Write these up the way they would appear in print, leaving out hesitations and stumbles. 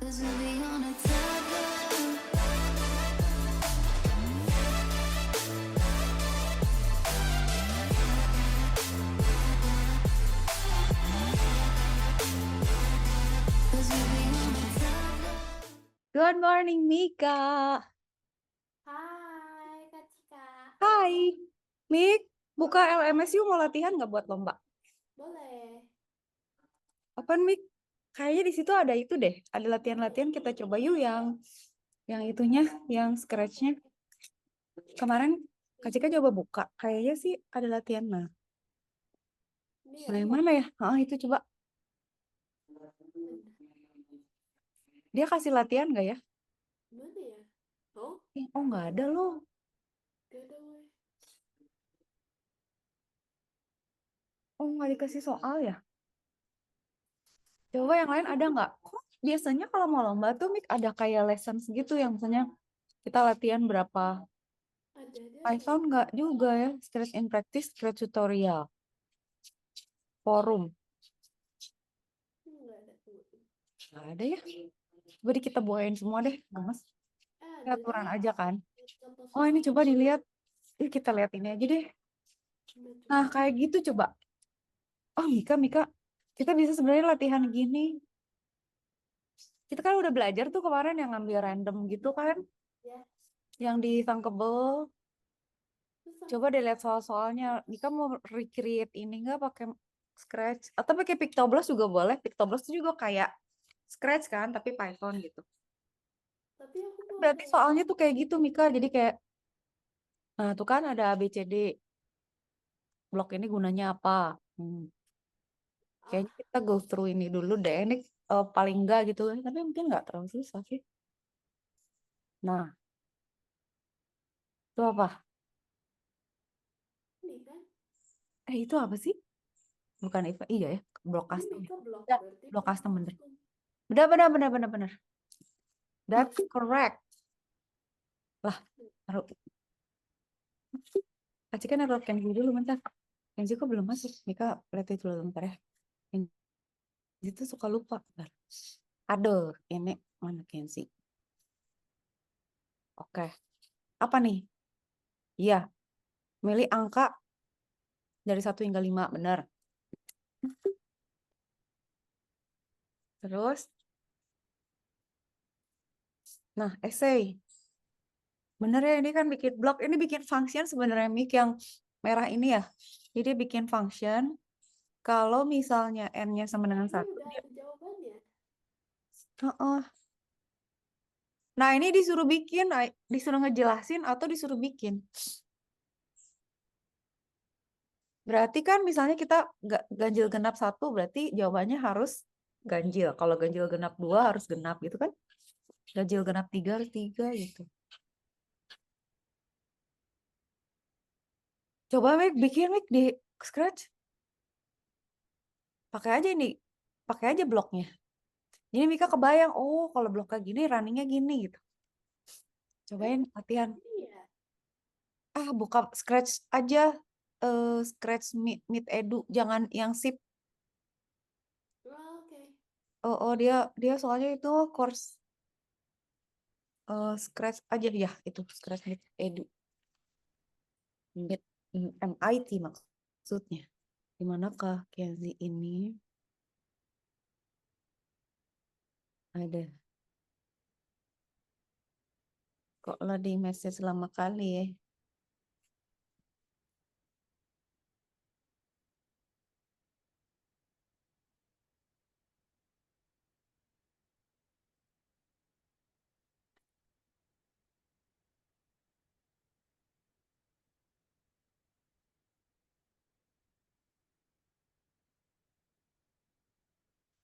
Good morning, Mika. Hai Kak Cika. Hai, Mik. Buka LMS yuk, mau latihan nggak buat lomba? Boleh. Apaan, Mik? Kayaknya di situ ada itu deh. Ada latihan-latihan, kita coba yuk yang itunya, yang scratch-nya. Kemarin Kak Cika coba buka. Kayaknya sih ada latihan. Nah, Ini nah ya. yang mana ya? Itu coba. Dia kasih latihan nggak ya? Mana ya? Oh, Oh, nggak ada loh. gak ada weh. Oh, nggak dikasih soal ya? Coba yang lain ada nggak? Kok biasanya kalau mau lomba tuh, Mik, ada kayak lessons gitu yang misalnya kita latihan berapa. Ada Python nggak juga ya, Scratch in Practice, Scratch tutorial, forum, Nggak ada. Tunggu. nggak ada ya. Coba kita buain semua deh, Mas. Ini Ada aturan nih. aja kan. Contoh Oh ini soal. coba dilihat, kita lihat ini aja deh. Coba, Nah coba. kayak gitu coba. Oh Mika, kita bisa sebenarnya latihan gini. Kita kan udah belajar tuh kemarin yang ngambil random gitu kan, Ya. yang di Thunkable. Terus Coba deh lihat soal-soalnya. Mika mau recreate ini nggak pakai Scratch atau pakai Pictobles juga boleh. Pictobles itu juga kayak Scratch kan, tapi Python gitu. tapi aku mau Berarti kayak soalnya tuh kayak gitu Mika. Jadi kayak, nah tuh kan ada A, B, C, D. Blok ini gunanya apa? ah, Kayaknya kita go through ini dulu deh. Ini paling enggak gitu. Tapi mungkin nggak terlalu susah sih. Nah, itu apa? ini kan. Itu apa sih? Bukan Eva. Iya ya. Blok Ini custom. Mika blok Ya, berarti blok Mika custom bener. custom. Bener. That's correct. Lah, taruh. Aci kan naruh Kenzi dulu bentar. Kenzi kok belum masuk? Mika lihat itu dulu bentar ya. Kenzi tuh suka lupa. Bentar. Aduh, ini mana Kenzi? Oke. Apa nih? Iya, milih angka dari 1 hingga 5, benar. Terus, nah, essay. Bener ya, ini kan bikin blok, ini bikin function sebenarnya, Mik, yang merah ini ya. Jadi bikin function, kalau misalnya N-nya sama dengan Ini 1. udah ada jawabannya. Heeh. Nah, ini disuruh bikin, disuruh ngejelasin atau disuruh bikin. Berarti kan misalnya kita ganjil genap 1, berarti jawabannya harus ganjil. Kalau ganjil genap 2 harus genap gitu kan. Ganjil genap 3 harus 3 gitu. Coba Mik, bikin Mik di Scratch. Pakai aja ini. Pakai aja bloknya. Jadi Mika kebayang, oh kalau blok kayak gini, runningnya gini gitu. Cobain latihan. Iya. Buka Scratch aja. Scratch Meet Edu. Jangan yang sip. Oh, oke. Dia soalnya itu course Scratch aja ya. Itu Scratch Meet Edu. Meet MIT maksudnya. Dimanakah Kenzi ini? Ada. Kok lah di message lama kali ya?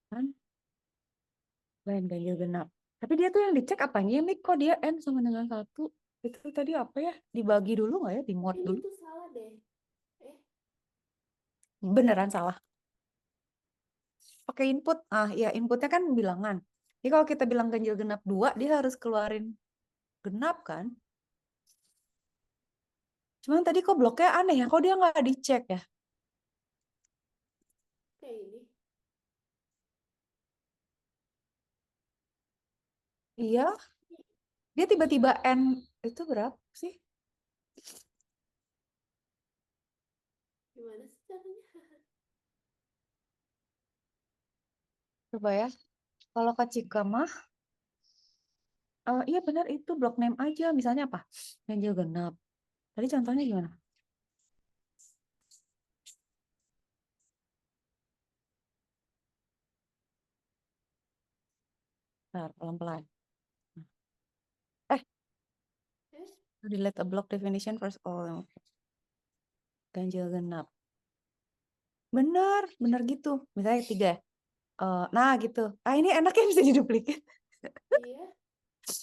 Kan? Lain ganjil genap. Tapi dia tuh yang dicek apanya nih? Kok dia N sama dengan 1? Itu tadi apa ya? Dibagi dulu nggak ya? Di mode Ini dulu? tuh salah deh. Eh, Beneran salah. Pakai input. Ya inputnya kan bilangan. Jadi kalau kita bilang ganjil genap 2, dia harus keluarin genap kan? Cuman tadi kok bloknya aneh ya? Kok dia nggak dicek ya? kayak ini. Iya, dia tiba-tiba N itu berapa sih? Gimana sih caranya? Coba ya. Kalau Kak Cika mah, iya benar itu block name aja. Misalnya apa? Ganjil genap. Tadi contohnya gimana? Bentar, pelan-pelan. Eh, Eh, delete a block definition first. Oh, ganjil genap. Bener, bener gitu. Misalnya tiga. Nah gitu. Ah ini enaknya bisa diduplikat. iya,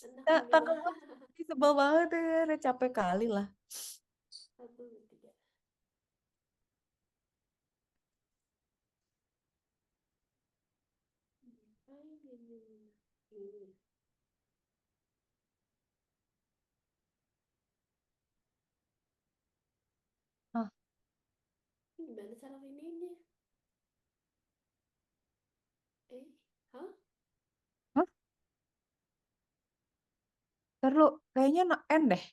enak Nah, juga. tanggal sebel banget ya. Udah capek kali lah. 1, 2, 3. Ini. Ah, Gimana cara ininya? Eh, hah? hah? Ntar lu, kayaknya N deh.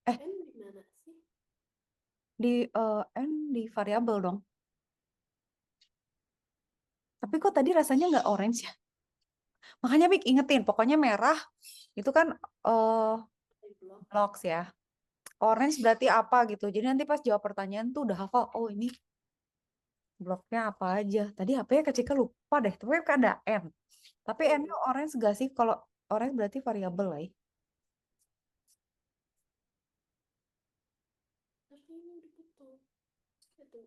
Eh, N gimana sih? di N di variabel dong. Tapi kok tadi rasanya nggak orange ya? Makanya Mik ingetin, pokoknya merah itu kan Blok. blocks ya. Orange berarti apa gitu. Jadi nanti pas jawab pertanyaan tuh udah hafal, oh ini bloknya apa aja. Tadi apa ya Kak Cika lupa deh. Tapi kan ada N. Tapi N-nya Oh, orange gak sih? Kalau orange berarti variabel lah ya. tapi ini ditutup. Itu.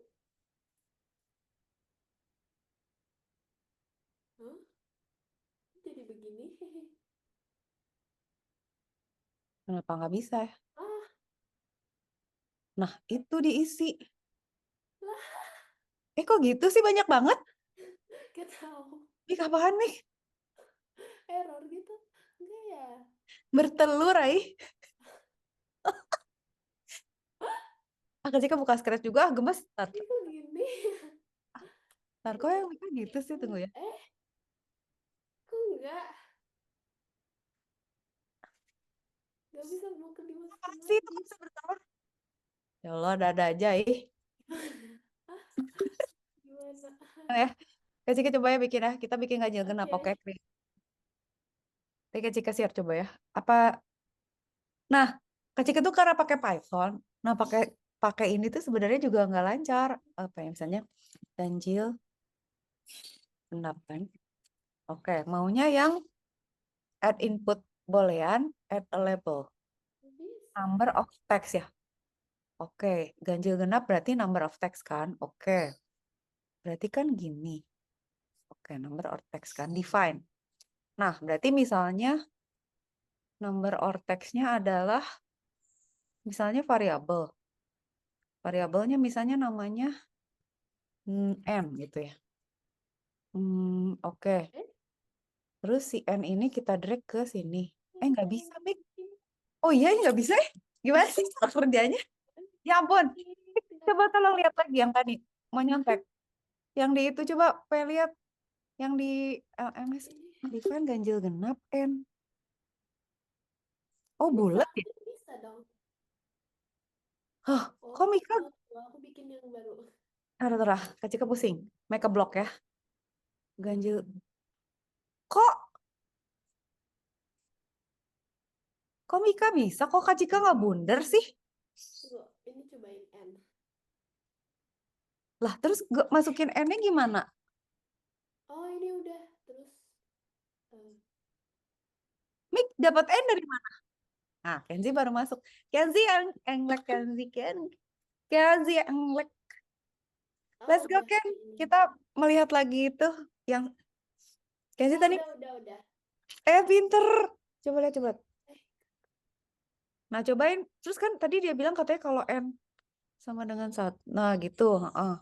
Hah? Jadi begini? Kenapa nggak bisa ya? Ah, Nah, itu diisi. lah, Kok gitu sih banyak banget? gak tahu. Mik apaan Mik? Error gitu. Enggak ya? Bertelur ay. Kak Cika buka scratch juga, gemes. Ini kok gini? Ntar kok yang Mika gitu sih, tunggu ya. Kok enggak? Gak bisa bukan Apaan dimasukin sih itu lagi. kok bisa bertelur? Ya Allah, ada aja ih. Ah, gimana? Ya, Kak Cika coba ya bikin ya. Kita bikin ganjil genap, oke? Oke. Kak Cika share coba ya. Apa? Nah, Kak Cika tuh karena pakai Python. Nah, pakai pakai ini tuh sebenarnya juga nggak lancar. Apa ya misalnya ganjil genap kan? Oke, maunya yang add input boolean, add a label. Bisa. Number of text ya. Oke, ganjil genap berarti number of text kan? Oke, berarti kan gini. Oke, number of text kan? Define. Nah, berarti misalnya number of text-nya adalah misalnya variabel. Variabelnya misalnya namanya n gitu ya. Oke. Eh, Terus si n ini kita drag ke sini. kita Nggak yang bisa, Mik. bikin. Oh iya, nggak bisa ya? Gimana sih cara kerjanya? Ya ampun. Tinggal Coba tolong lihat lagi yang tadi. Mau nyontek. Yang di itu coba pengen lihat. Yang di LMS. ini. Define ganjil genap N. Oh, Bisa, bulat ya? bisa dong. Hah, Oh, kok Mika? aku bikin yang baru. Terah, Kak Cika pusing. Make a block ya. Ganjil. Kok? Kok Mika bisa? Kok Kak Cika nggak bundar sih? Tunggu, ini cobain N. Lah, terus masukin N-nya gimana? Oh, ini udah. Terus, eh, Mik, dapat N dari mana? Nah, Kenzi baru masuk. Kenzi yang englek, Kenzi yang englek. oh Let's go, udah Ken. ini. Kita melihat lagi itu yang Kenzi Oh, tadi. udah. Pinter. Coba lihat, coba. Eh, Nah, cobain. Terus kan tadi dia bilang katanya kalau N sama dengan 1. Nah, gitu. Heeh.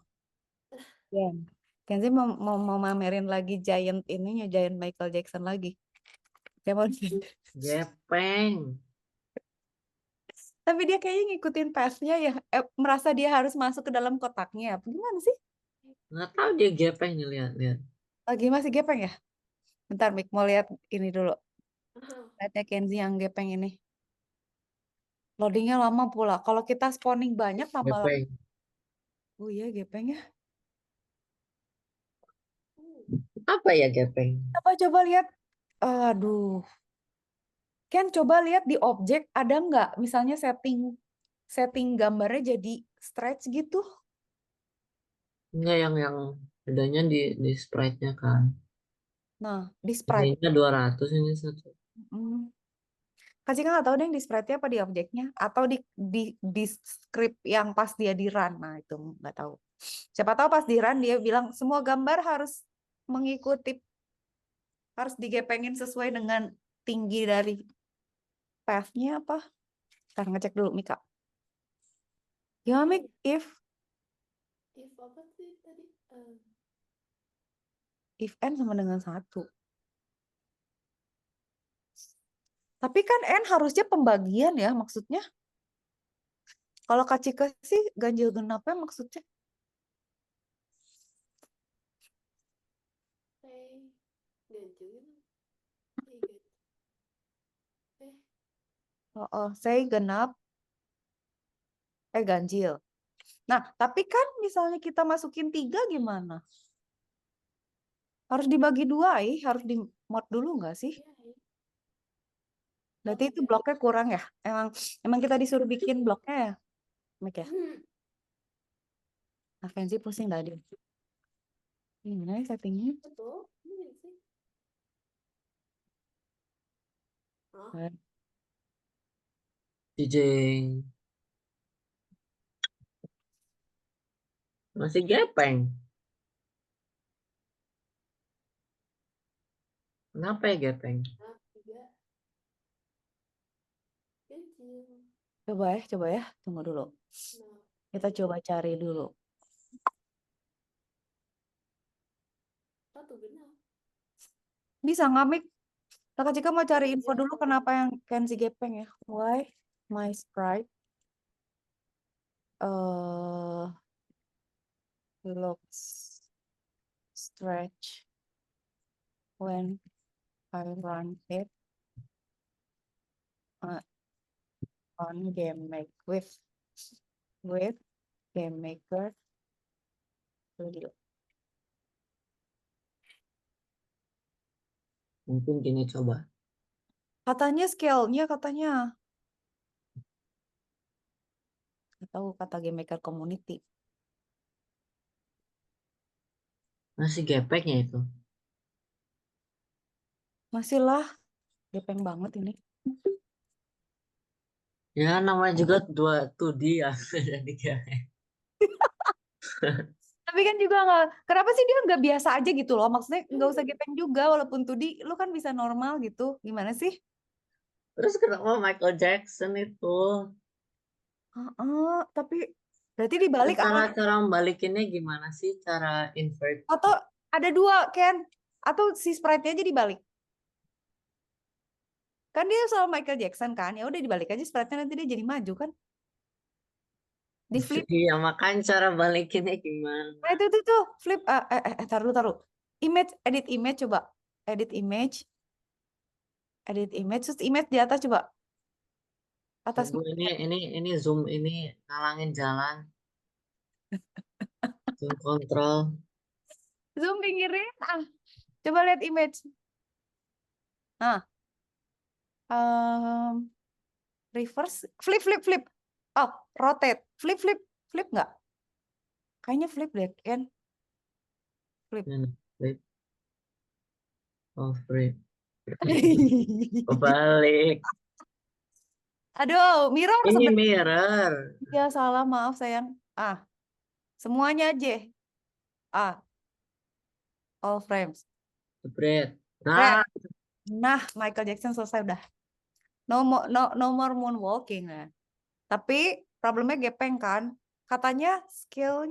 Ya. Kenzi mau mamerin lagi Giant ininya, Giant Michael Jackson lagi. Saya mau Gepeng. Tapi dia kayaknya ngikutin path-nya ya. Merasa dia harus masuk ke dalam kotaknya. Gimana sih? Nggak tahu dia gepeng nih lihat lihat. Lagi masih gepeng ya? Bentar, Mik. Mau lihat ini dulu. Lihatnya Kenzi yang gepeng ini. Loadingnya lama pula. Kalau kita spawning banyak tambah lama. Gepeng. Oh iya gepeng ya. Apa ya gepeng? Coba lihat. Aduh. Ken coba lihat di objek ada nggak misalnya setting gambarnya jadi stretch gitu. Enggak yang bedanya di sprite-nya kan. Nah, di sprite. Ininya 200 ini satu. Hmm. Kasih kan nggak tahu deh di sprite-nya apa di objeknya atau di script yang pas dia di run. Nah, itu nggak tahu. Siapa tahu pas di run dia bilang semua gambar harus digepengin sesuai dengan tinggi dari path-nya apa? Ntar ngecek dulu Mika. Ya, Mik, if Apa sih tadi? n sama dengan 1. Tapi kan n harusnya pembagian ya maksudnya. Kalau Kacika sih ganjil genapnya maksudnya. Ganjil. Saya genap, ganjil. Nah, tapi kan misalnya kita masukin 3 gimana? Harus dibagi 2, harus di mod dulu nggak sih? Berarti itu bloknya kurang ya? Emang kita disuruh bikin bloknya ya? Mik ya? Nah, Kenzi pusing tadi. Gimana ya settingnya? Betul. Ini sih. DJ. Masih gepeng. Kenapa ya gepeng? 3. Ganjil. Coba ya. Tunggu dulu. Nah, Kita coba cari dulu. satu benar. Bisa nggak, Mik? Kakak Cika mau cari info Iya. dulu kenapa yang Kenzi gepeng ya? Why my sprite looks stretch when I run it on with game maker studio. Mungkin gini coba. Katanya scale-nya nggak tahu kata game maker community. Masih gepeng ya itu. Masih lah, gepeng banget ini. Ya namanya juga 2D ya. Jadi gepeng. Tapi kan juga nggak, kenapa sih dia nggak biasa aja gitu loh? Maksudnya nggak usah gepeng juga, walaupun 2D, lu kan bisa normal gitu. Gimana sih? Terus kenapa Michael Jackson itu? Tapi berarti dibalik apa? Cara membalikinnya gimana sih? Cara invert. Atau ada 2, Ken? Atau si sprite-nya aja dibalik? Kan dia sama Michael Jackson kan? Ya udah dibalik aja sprite-nya nanti dia jadi maju kan? Di flip. Iya, makanya cara balikinnya gimana? Nah, itu tuh flip. Taruh. Image, edit image coba. Edit image. Terus image di atas coba. Atas. Tunggu ini zoom ini ngalangin jalan. Zoom kontrol. Zoom pinggirin. Coba lihat image. Nah. Reverse. Flip. Oh, rotate. Flip nggak? Kayaknya flip deh, Ken. Flip. Ini, flip. Oh, flip. Balik. Aduh, mirror Ini sebenarnya. mirror. Ya salah, maaf sayang. Semuanya aja. All frames. Spread. Red. Nah, Nah, Michael Jackson selesai udah. No more moonwalking. Nah. Tapi problemnya gepeng kan. Katanya skill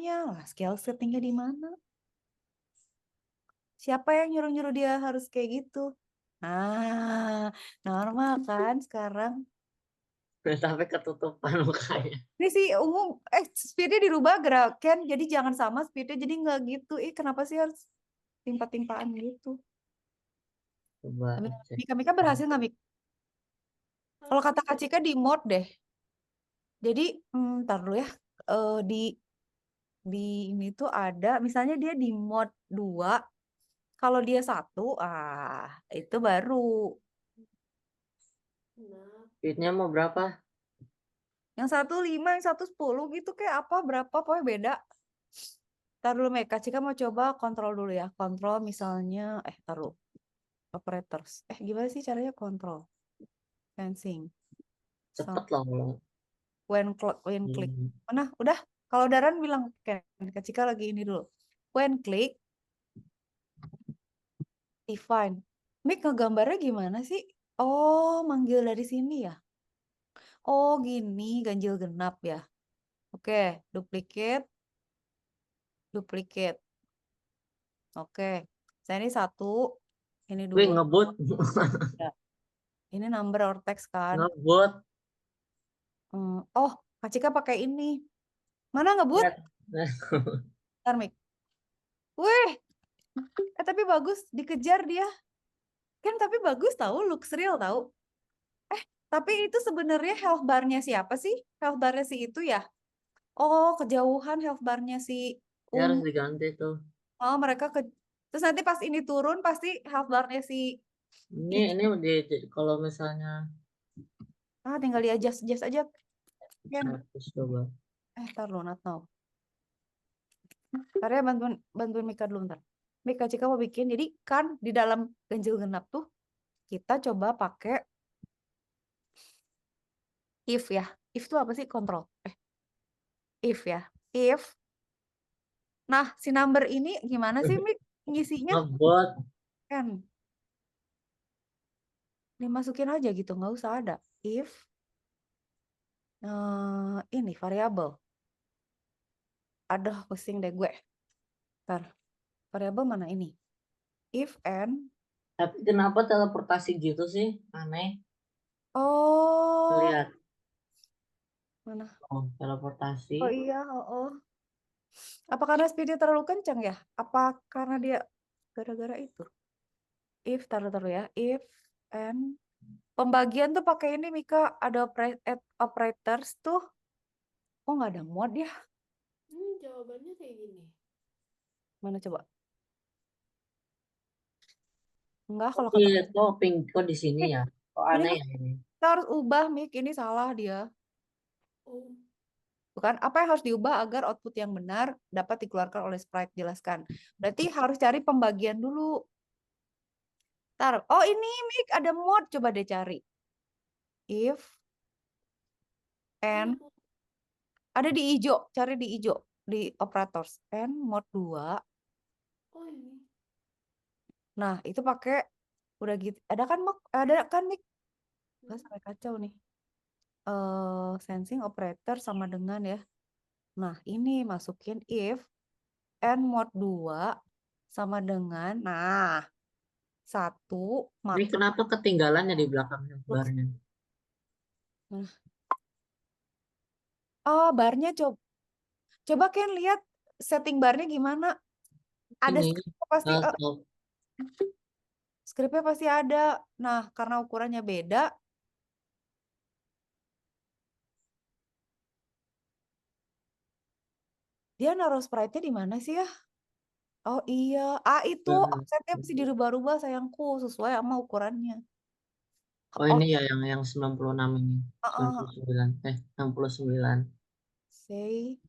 settingnya di mana? Siapa yang nyuruh-nyuruh dia harus kayak gitu? Normal kan sekarang. sampai ketutupan mukanya. Ini sih umum, speednya dirubah gerakan, jadi jangan sama speednya, jadi nggak gitu. Kenapa sih harus timpa-timpaan gitu? Coba cek. Mika berhasil nggak, Mik? Kalau kata Kak Cika di mode deh. Jadi, ntar dulu ya. Di ini tuh ada, misalnya dia di mode 2, kalau dia 1, itu baru. Nah, Speednya mau berapa? Yang 1 5, yang 1 10 gitu kayak apa, berapa, pokoknya beda. Ntar dulu, Mek. Kak Cika mau coba kontrol dulu ya. Kontrol misalnya, taruh. Operators. Gimana sih caranya kontrol? Sensing. Cepet lah kalau. When click. Hmm. Mana? Udah. Kalau Daran bilang, Kak Cika lagi ini dulu. When click, define. Mik ngegambarnya gimana sih? Oh, manggil dari sini ya? Oh, gini, ganjil genap ya. Oke, duplicate. Duplicate. Oke. Saya ini 1, ini Wih, 2. ngebut. Ya. Ini number or text kan? Ngebut. Oh, Kak Cika pakai ini. Mana ngebut? Lihat. Ntar, Mik. Wih, tapi bagus. Dikejar dia. Kan tapi bagus tahu, looks real tahu. Tapi itu sebenarnya health bar-nya siapa sih? Health bar-nya si itu ya? Oh, kejauhan health bar-nya si Ya harus diganti tuh. Oh, mereka terus nanti pas ini turun pasti health bar-nya si Ini kalau misalnya tinggal di adjust aja kan. harus coba. Ntar lu not now. Ntar ya bantuin Mika dulu ntar. Mika Cika mau bikin, jadi kan di dalam ganjil genap tuh kita coba pakai if ya. If tuh apa sih? Kontrol. If ya. If. Nah, si number ini gimana sih, Mik? Ngisinya Ngebut. kan dimasukin aja gitu, nggak usah ada. If ini variabel. Aduh, pusing deh gue. Ntar, variabel mana ini? If and Tapi kenapa teleportasi gitu sih? Aneh. oh, Lihat. mana? Oh, teleportasi. Oh iya, oh. Apa karena speednya terlalu kencang ya? Apa karena dia gara-gara itu? If, taruh ya. If and pembagian tuh pakai ini, Mika. Ada operators tuh. Oh, nggak ada mod ya? jawabannya kayak gini. Mana coba? Enggak, Oh kalau kata iya, kok di sini Eh, ya? Kok ini aneh kan ya ini? kita harus ubah, Mik. Ini salah dia. Oh, Bukan apa yang harus diubah agar output yang benar dapat dikeluarkan oleh sprite. Jelaskan. Berarti harus cari pembagian dulu. Oh ini Mik ada mod, coba deh cari. If and ada di hijau, cari di hijau di operators and mod 2. oh ini. Nah, itu pakai udah gitu. Ada kan Mik? Ada kan Mik? Nggak sampai kacau nih. Sensing operator sama dengan ya. Nah, ini masukin if and mod 2 sama dengan nah 1 Ini maka kenapa ketinggalannya di belakang barnya? barnya coba kan lihat setting barnya gimana. Ada Ini skripnya pasti ada. Nah, karena ukurannya beda, dia naruh sprite-nya di mana sih ya? Oh iya, itu offsetnya mesti dirubah-rubah sayangku sesuai sama ukurannya. Oh ini ya yang 96 ini. Uh, 99. 69. say.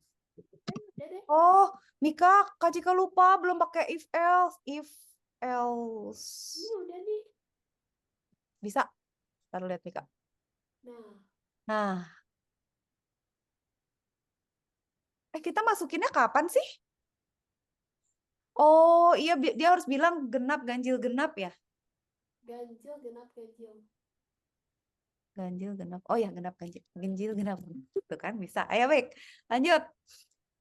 Udah deh. Oh, Mika, Kak Cika lupa belum pakai if else. If else. Ini udah nih. Bisa. Taruh lihat Mika. Nah, Nah, kita masukinnya kapan sih? Oh iya, dia harus bilang genap, ganjil genap ya. ganjil genap ganjil. Ganjil genap. Oh ya, genap ganjil. Ganjil genap. Tuh kan bisa. Ayo baik. Lanjut.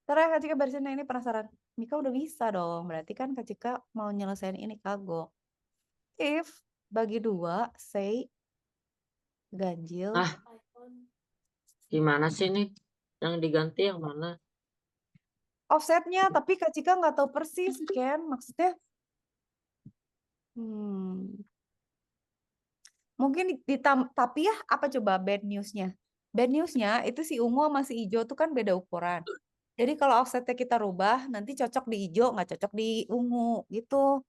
Ntar ya Kak Cika barisin ini penasaran. Mika udah bisa dong. Berarti kan Kak Cika mau nyelesain ini kagok. If bagi 2, say ganjil. Ah, Python. gimana sih ini? Yang diganti yang mana? Offsetnya, tapi Kak Cika nggak tahu persis kan. Maksudnya. Mungkin tapi ya apa coba bad newsnya? Bad newsnya itu si ungu sama si hijau tuh kan beda ukuran. Jadi kalau offsetnya kita rubah, nanti cocok di hijau, nggak cocok di ungu gitu.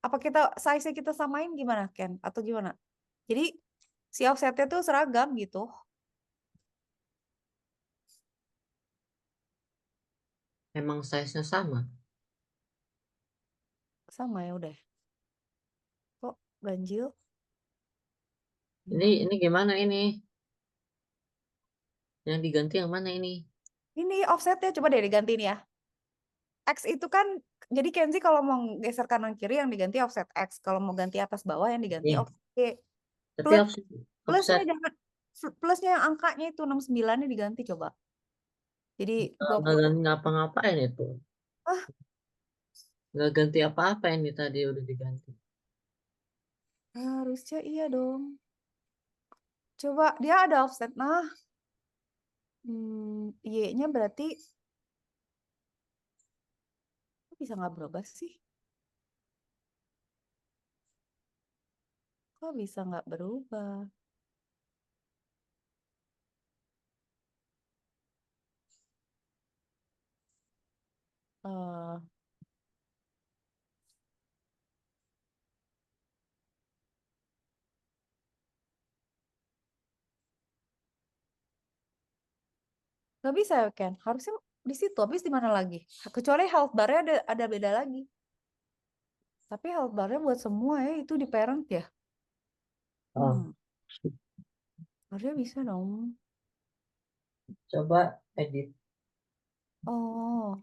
Apa kita size-nya kita samain gimana, Ken? Atau gimana? Jadi si offsetnya tuh seragam gitu. Emang size-nya sama. Sama ya udah. Kok ganjil? Ini gimana ini? Yang diganti yang mana ini? Ini offsetnya coba deh digantiin ya. X itu kan, jadi Kenzi kalau mau geser kanan kiri yang diganti offset X. Kalau mau ganti atas bawah yang diganti Nih, offset Y. tapi Plus, plusnya offset jangan, plusnya yang angkanya itu 69-nya diganti coba. Jadi nggak 20. ganti ngapa-ngapain itu. Ah, Nggak ganti apa-apa ini tadi udah diganti. harusnya iya dong. Coba dia ada offset. Nah, Y-nya berarti kok bisa nggak berubah sih? Kok bisa nggak berubah? Eh, nggak bisa ya Ken? Harusnya di situ. Habis di mana lagi? Kecuali health bar-nya ada beda lagi. Tapi health bar-nya buat semua ya itu di parent ya. Oh, Hmm, harusnya bisa dong. coba edit. Oh,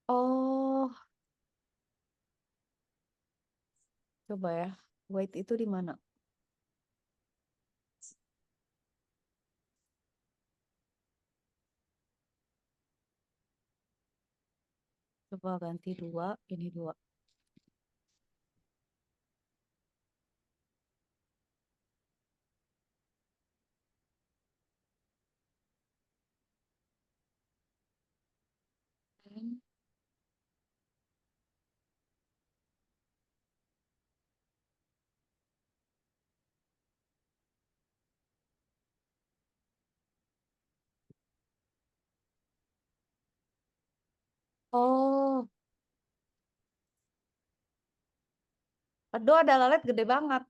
oh, coba ya. White itu di mana? Coba ganti dua, ini dua. Oh, aduh ada lalat gede banget.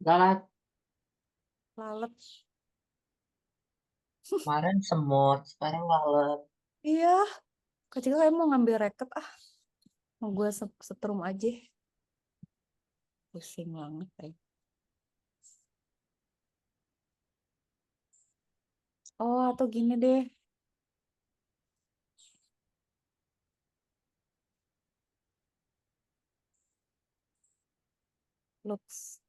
Lalat Lalat. kemarin semut, sekarang lalat. Iya, kecil kayak mau ngambil racket ah. Mau gue setrum aja. Pusing banget kayak. Oh, atau gini deh. Looks.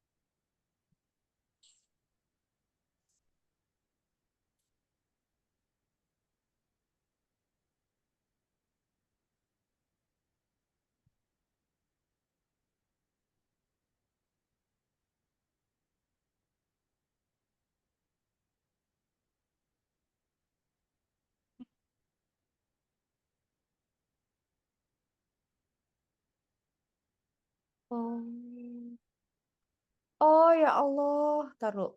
Oh. Oh ya Allah. Taruh.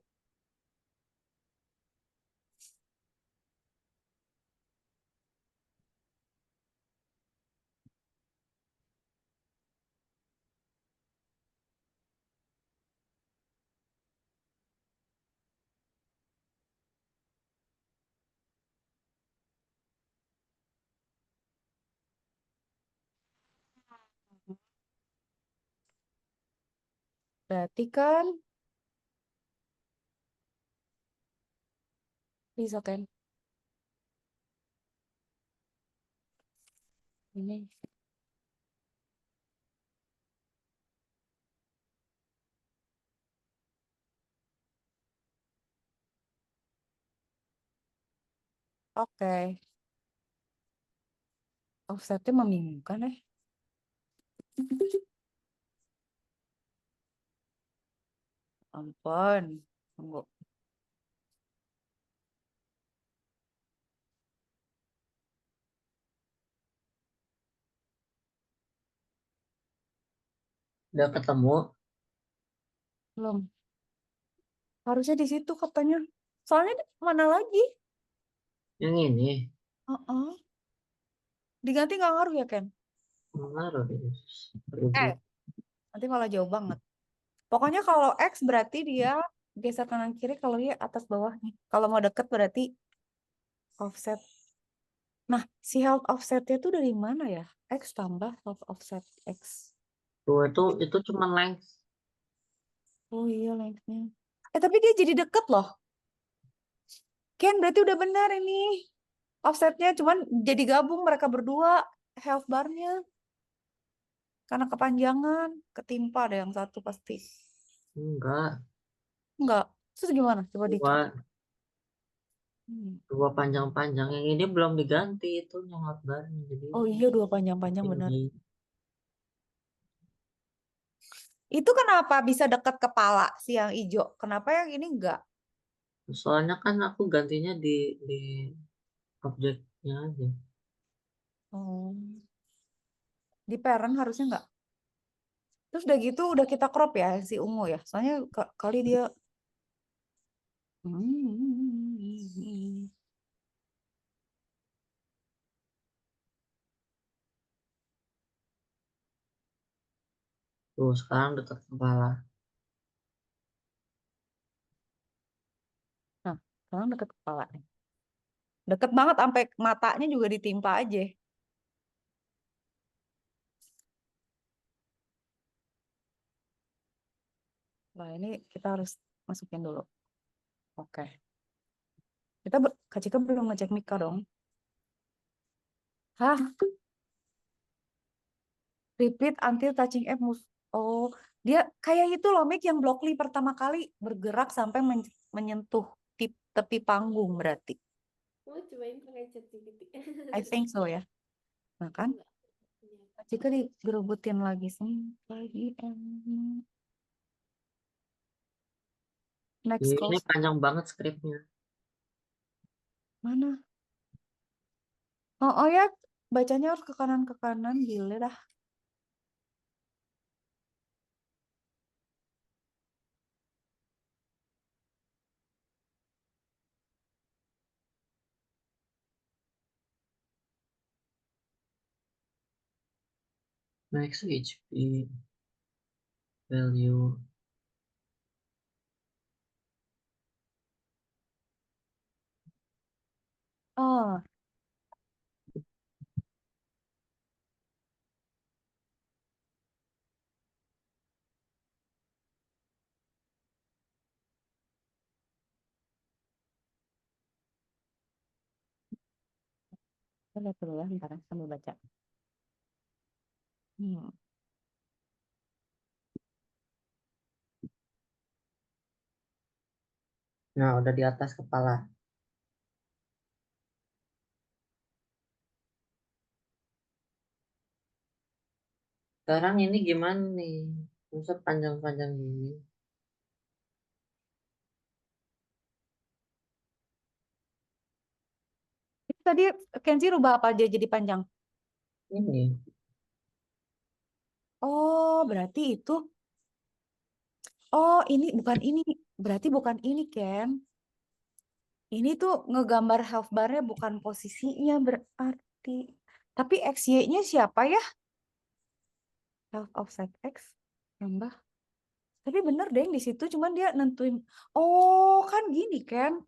Berarti kan bisa kan? Ini. Oke. Offsetnya membingungkan. Ampun. Tunggu. Udah ketemu. Belum. Harusnya di situ katanya. Soalnya mana lagi? Yang ini. Heeh. Diganti nggak ngaruh ya, Ken? Mengaruh. Eh, nanti malah jauh banget. Pokoknya kalau X berarti dia geser kanan kiri, kalau Y atas bawah nih. Kalau mau deket berarti offset. Nah, si half offsetnya itu dari mana ya? X tambah half offset X. Tuh itu cuma length. Oh iya lengthnya. Tapi dia jadi deket loh. Ken berarti udah benar ini. Offsetnya cuman jadi gabung mereka berdua. Health barnya. Karena kepanjangan. Ketimpa ada yang satu pasti. Enggak. Enggak. Terus gimana? Coba dicek. Dua, dua panjang-panjang. Yang ini belum diganti itu yang hotbarnya. Jadi Oh iya dua panjang-panjang benar. tinggi. Itu kenapa bisa dekat kepala si yang hijau? Kenapa yang ini enggak? Soalnya kan aku gantinya di objeknya aja. Oh. Di parent harusnya enggak. Terus udah gitu udah kita crop ya si ungu ya. Soalnya kali dia Tuh sekarang dekat kepala. Nah, sekarang deket kepala nih. Deket banget sampai matanya juga ditimpa aja. Nah, ini kita harus masukin dulu. Oke. Kak Cika belum ngecek Mika dong. Hah? Repeat until touching F. Oh, dia kayak itu loh, Mik, yang Blockly pertama kali bergerak sampai menyentuh tepi panggung berarti. Mau cobain pakai ChatGPT. I think so ya. Nah kan, Enggak. Iya. Kak Cika digerobutin lagi sih. Lagi. Next Ini course. panjang banget skripnya. Mana? Oh ya, bacanya harus ke kanan, gile dah. Max HP value. Oh, kita lihat dulu ya, bentar ya, sambil baca. Hmm. Nah, udah di atas kepala. Sekarang ini gimana nih? Masa panjang-panjang gini? Itu tadi Kenzi rubah apa aja jadi panjang? Ini. Oh, berarti itu. Oh, ini bukan ini. Berarti bukan ini, Ken. Ini tuh ngegambar health bar-nya bukan posisinya berarti. Tapi XY-nya siapa ya? Health offset X tambah. Tapi bener deh di situ cuman dia nentuin. Oh, kan gini kan.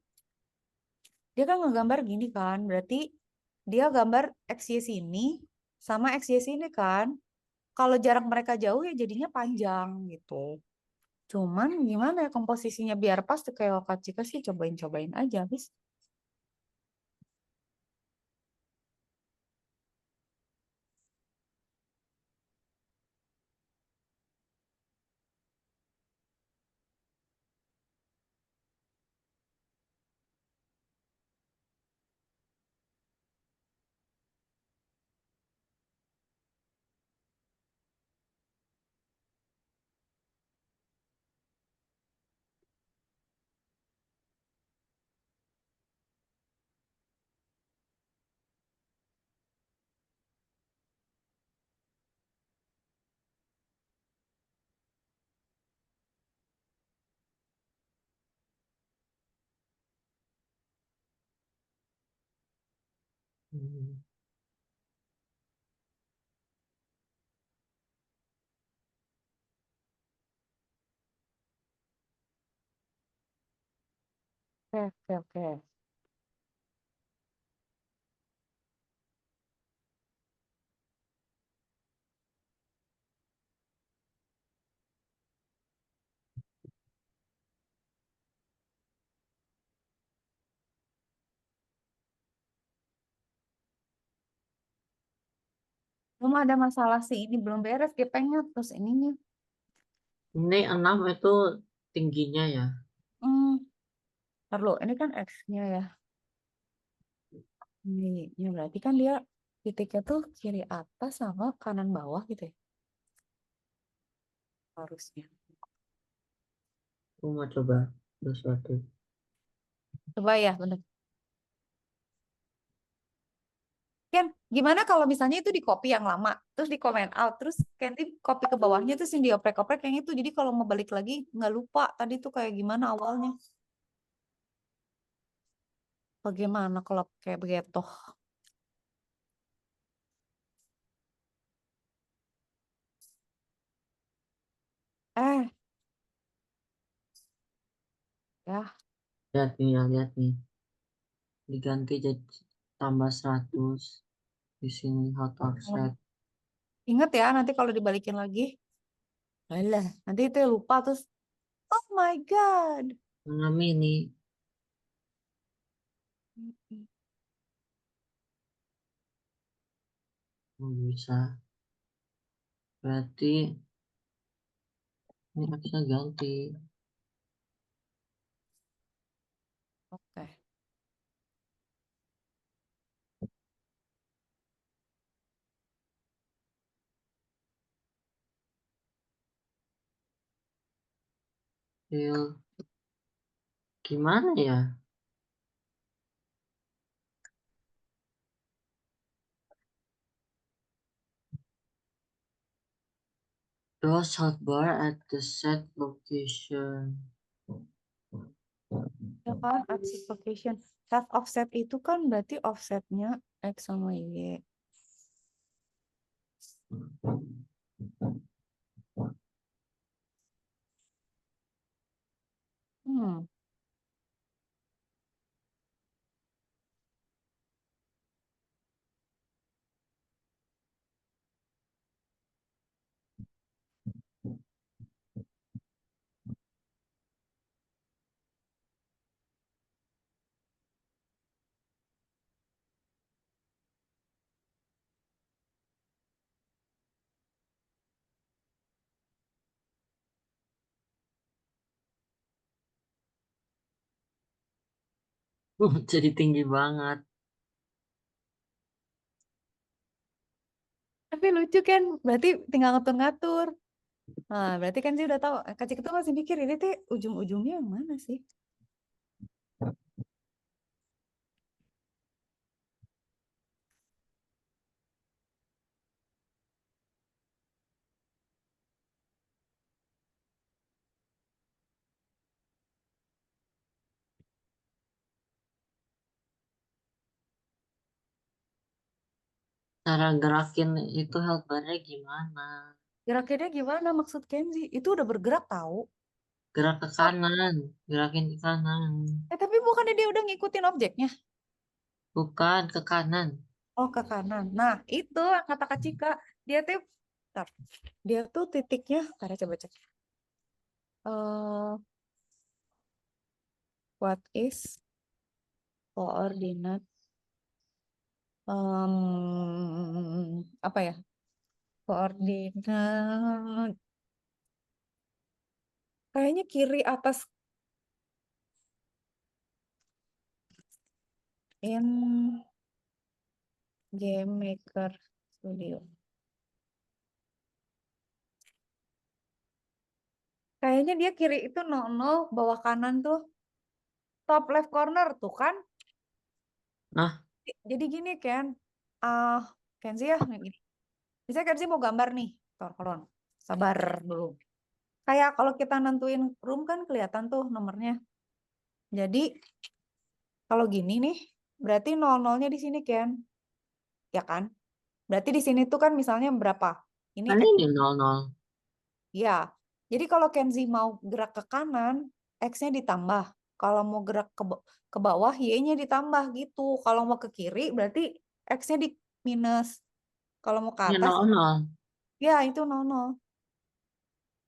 Dia kan ngegambar gini kan. Berarti dia gambar XY sini sama XY sini kan. Kalau jarak mereka jauh ya jadinya panjang gitu. Cuman gimana ya komposisinya biar pas tuh kayak Kak Cika sih cobain-cobain aja habis. Hmm. Oke, oke, oke. Belum ada masalah sih, ini belum beres gepengnya terus ininya. Ini 6 itu tingginya ya. Hmm, perlu. Ini kan X-nya ya. Ini ya berarti kan dia titiknya tuh kiri atas sama kanan bawah gitu ya. Harusnya. Aku mau coba sesuatu. Coba ya, bener. Ken, gimana kalau misalnya itu di copy yang lama, terus di comment out, terus Kenty copy ke bawahnya terus yang dioprek-oprek yang itu. Jadi kalau mau balik lagi nggak lupa tadi tuh kayak gimana awalnya. Bagaimana kalau kayak begitu? Eh, ya, Lihat nih, ya, lihat nih. Diganti jadi tambah 100. Di sini hot offset. ingat ya nanti kalau dibalikin lagi. Alah, nanti itu lupa terus. Oh my God. Mana mini? Oh, bisa. Berarti ini X-nya ganti. Oke. Feel. Gimana ya? Draw bar at the set location. Ya kan, application. Self offset itu kan berarti offsetnya X sama Y. Hmm. Jadi tinggi banget. Tapi lucu kan, berarti tinggal ngatur-ngatur. Nah, berarti kan sih udah tahu. Kak Cik tuh masih mikir ini tuh ujung-ujungnya yang mana sih? Cara gerakin itu helpernya gimana? Gerakinnya gimana maksud Kenzi? Itu udah bergerak tahu. Gerak ke Oh, kanan, gerakin ke kanan. tapi bukannya dia udah ngikutin objeknya? Bukan ke kanan. Oh, ke kanan. Nah, itu yang kata Kak Cika. Dia tuh, bentar. Dia tuh titiknya, karena coba cek. What is coordinate? Apa ya? Koordinat. Kayaknya kiri atas in Game Maker Studio. Kayaknya dia kiri itu 00, bawah kanan tuh top left corner tuh kan. Nah, Jadi gini kan, ah Kenzi ya yang gini. Misalnya Kenzi mau gambar nih, tolong sabar dulu. Kayak kalau kita nentuin room kan kelihatan tuh nomornya. Jadi kalau gini nih, berarti 00-nya di sini kan. ya kan? Berarti di sini tuh kan misalnya berapa? Ini Kan ini 00. ya. Jadi kalau Kenzi mau gerak ke kanan, X-nya ditambah. Kalau mau gerak ke bawah, Y-nya ditambah gitu. Kalau mau ke kiri, berarti X-nya di minus. Kalau mau ke Ini atas, 00. ya itu 00.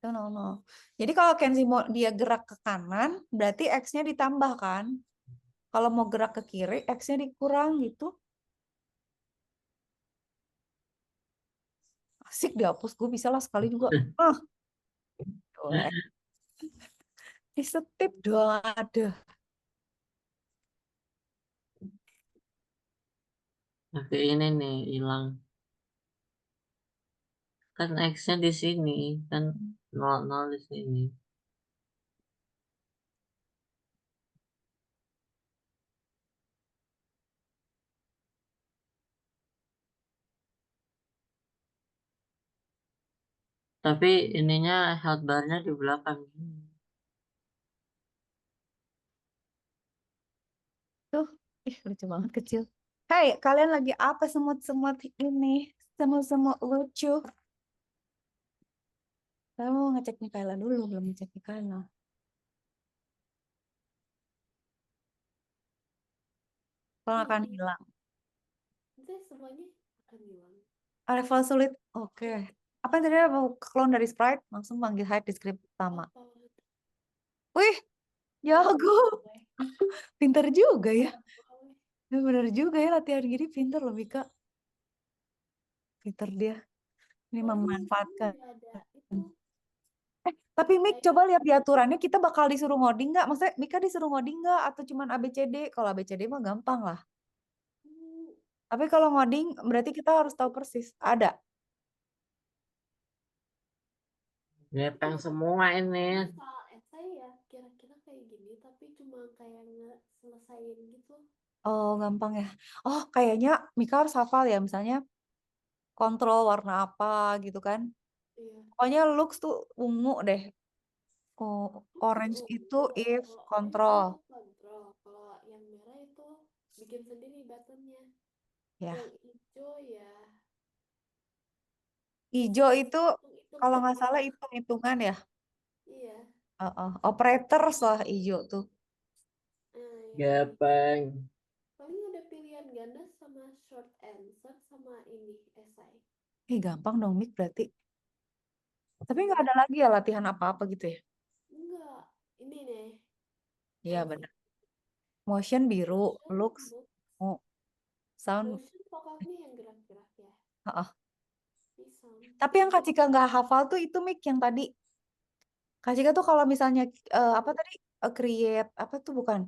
Itu 00. Jadi kalau Kenzi mau dia gerak ke kanan, berarti X-nya ditambah kan? Kalau mau gerak ke kiri, X-nya dikurang gitu. Asik dihapus, gue bisa lah sekali juga. Ah, boleh. Di setip doang ada. Tapi ini nih hilang. Kan X-nya di sini. Kan 00 di sini. Tapi ininya health bar-nya di belakang. Tuh, ih lucu banget kecil. Hai, kalian lagi apa semut-semut ini? Semut-semut lucu. Saya mau ngecek Mikaela dulu, belum ngecek Mikaela. Kalau akan hilang. Nanti semuanya akan hilang. Level sulit, oke. Apa yang tadi mau clone dari Sprite? Langsung panggil hide di script utama. Apa? Wih, jago. Pinter juga ya. Bener juga ya latihan gini pinter loh Mika. Pinter dia. Ini Oh, ini memanfaatkan. nggak ada itu. Tapi Mik, Kayak coba lihat di aturannya kita bakal disuruh ngoding nggak? Maksudnya Mika disuruh ngoding nggak? Atau cuman ABCD? Kalau ABCD mah gampang lah. hmm, Tapi kalau ngoding berarti kita harus tahu persis. Ada. Gepeng semua ini. soal esai ya kira-kira kayak gini tapi cuma kayak nggak selesaiin gitu. Oh, gampang ya. Oh, kayaknya Mika harus hafal ya. Misalnya kontrol warna apa gitu kan. Iya. Pokoknya looks tuh ungu deh. Oh, orange itu if Kalau orange kontrol. itu kontrol. Kalau yang merah itu bikin sendiri buttonnya. Ya. Yang hijau ya Hijau itu hitung-hitung kalau nggak salah semua. hitung-hitungan ya. Iya. Operators lah hijau tuh. Yang Gepeng. paling ada pilihan ganda sama short answer sama ini esai. Gampang dong Mik berarti. Tapi nggak Iya. ada lagi ya latihan apa-apa gitu ya. Enggak. Ini nih. Iya Motion. benar. Motion biru, Motion looks, look. oh, sound. Motion pokoknya yang gerak-gerak ya. Heeh. Di sound. Tapi yang Kak Cika nggak hafal tuh itu Mik yang tadi. Kak Cika tuh kalau misalnya apa tadi create apa tuh bukan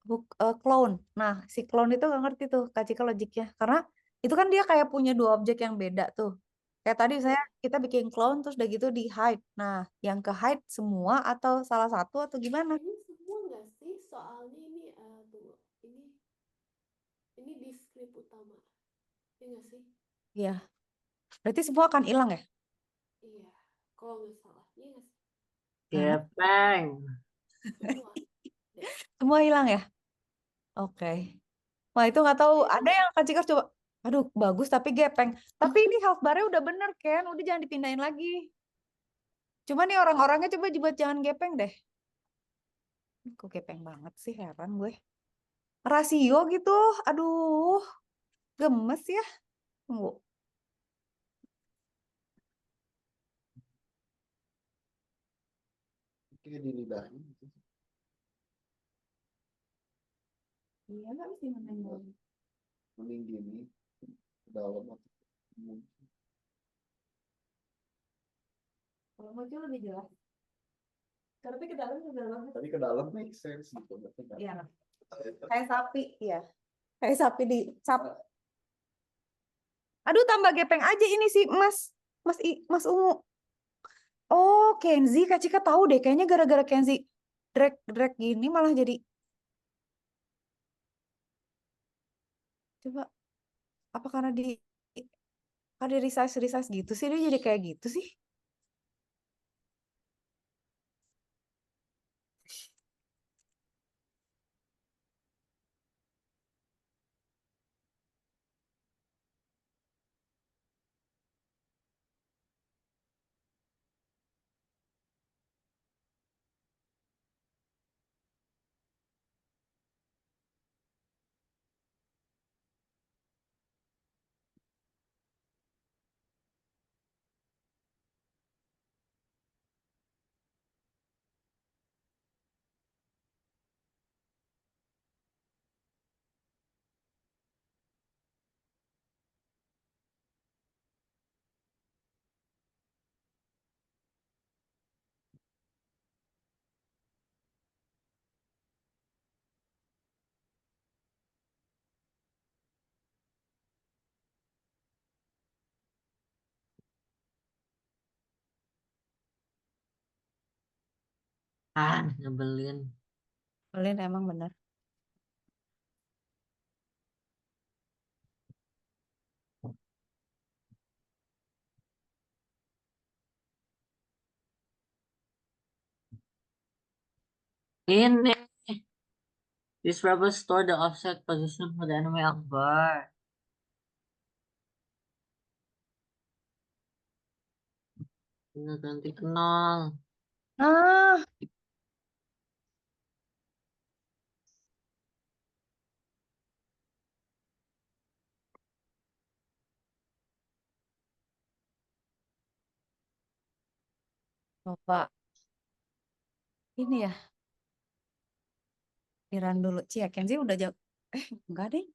Make eh clone. Nah si clone itu nggak ngerti tuh Kak Cika logiknya karena itu kan dia kayak punya dua objek yang beda tuh. Kayak tadi saya kita bikin clone terus udah gitu di hide. Nah yang ke hide semua atau salah satu atau gimana? Ini semua nggak sih? Soalnya ini tunggu. Ini di script utama. Ya nggak sih? Iya. Berarti semua akan hilang ya? Iya. Kalau nggak salah. Iya nggak sih? Hah? Gepeng. Semua. Deh. Semua hilang ya? Oke. Wah itu nggak tahu. Kayaknya Ada yang Kak Cika coba. Aduh bagus tapi gepeng. Tapi ini health bar-nya udah bener Ken. Udah jangan dipindahin lagi. Cuma nih orang-orangnya coba buat jangan gepeng deh. Kok gepeng banget sih heran gue. Rasio gitu. Aduh. Gemes ya. Tunggu. Kayak di lidahnya gitu. Iya nggak mesti main. Mending gini ke dalam atau Kalau muncul lebih jelas. Tapi ke dalam juga bagus. tapi ke dalam make sense gitu berarti kan. Iya. Kayak sapi. Iya. Kayak sapi di sap. Aduh tambah gepeng aja ini sih Mas. Mas Ungu. Oh, Kenzi, Kak Cika tahu deh. Kayaknya gara-gara Kenzi drag gini malah jadi. Coba, apa karena ada resize gitu sih dia jadi kayak gitu sih. Ah, nyebelin. Belin emang bener. Ini. This rebel store the offset position for the enemy Akbar. Ini ganti ke 0. Ah, Bapak. Ini ya, Iran dulu. Cia, Kenzi udah jawab. Enggak deh.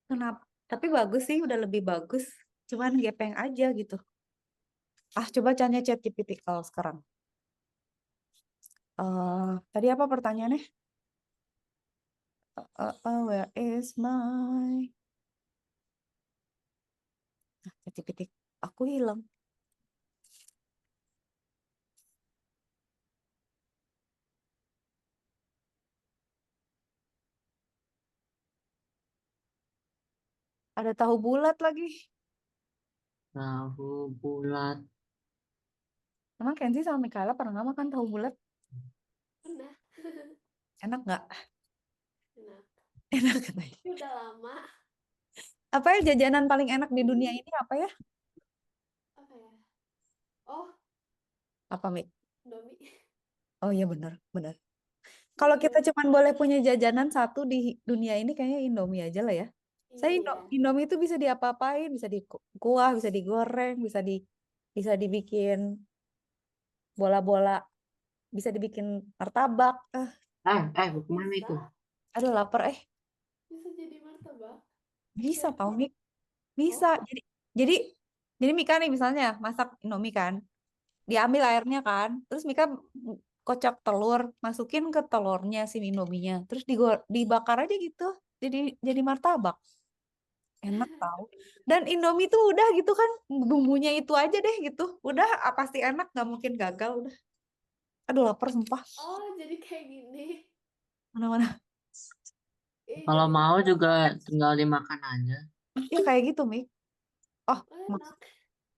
Kenapa? Tapi bagus sih, udah lebih bagus. Cuman gepeng aja gitu. Coba tanya ChatGPT kalau sekarang. Tadi apa pertanyaannya? Where is my... ChatGPT. Aku hilang. Ada tahu bulat lagi. Tahu bulat. Emang Kenzi sama Mikaela pernah nggak makan tahu bulat? Pernah. Enak nggak? Enak. Enak katanya. Tapi udah lama. Apa ya jajanan paling enak di dunia ini apa ya? Apa ya? Oh, Apa, Mik? Indomie. Oh iya benar, benar. Kalau kita Iya. cuma boleh punya jajanan satu di dunia ini kayaknya Indomie aja lah ya. Saya Iya. Indomie itu bisa diapa-apain, bisa dikuah, bisa digoreng, bisa dibikin bola-bola, bisa dibikin martabak. Mau kemana itu? Bisa. Aduh lapar Bisa jadi martabak. Bisa Jadi, tau Mik, bisa. oh, Jadi jadi Mika nih misalnya masak Indomie kan, diambil airnya kan, terus Mika kocok telur, masukin ke telurnya si Indominya, terus dibakar aja gitu, jadi martabak. Enak tau. Dan Indomie tuh udah gitu kan, bumbunya itu aja deh gitu. Udah pasti enak, nggak mungkin gagal udah. Aduh lapar sumpah. oh jadi kayak gini. Mana-mana. Kalau Jadi mau martabak. juga tinggal dimakan aja. Ya kayak gitu, Mik. Oh, Oh, enak.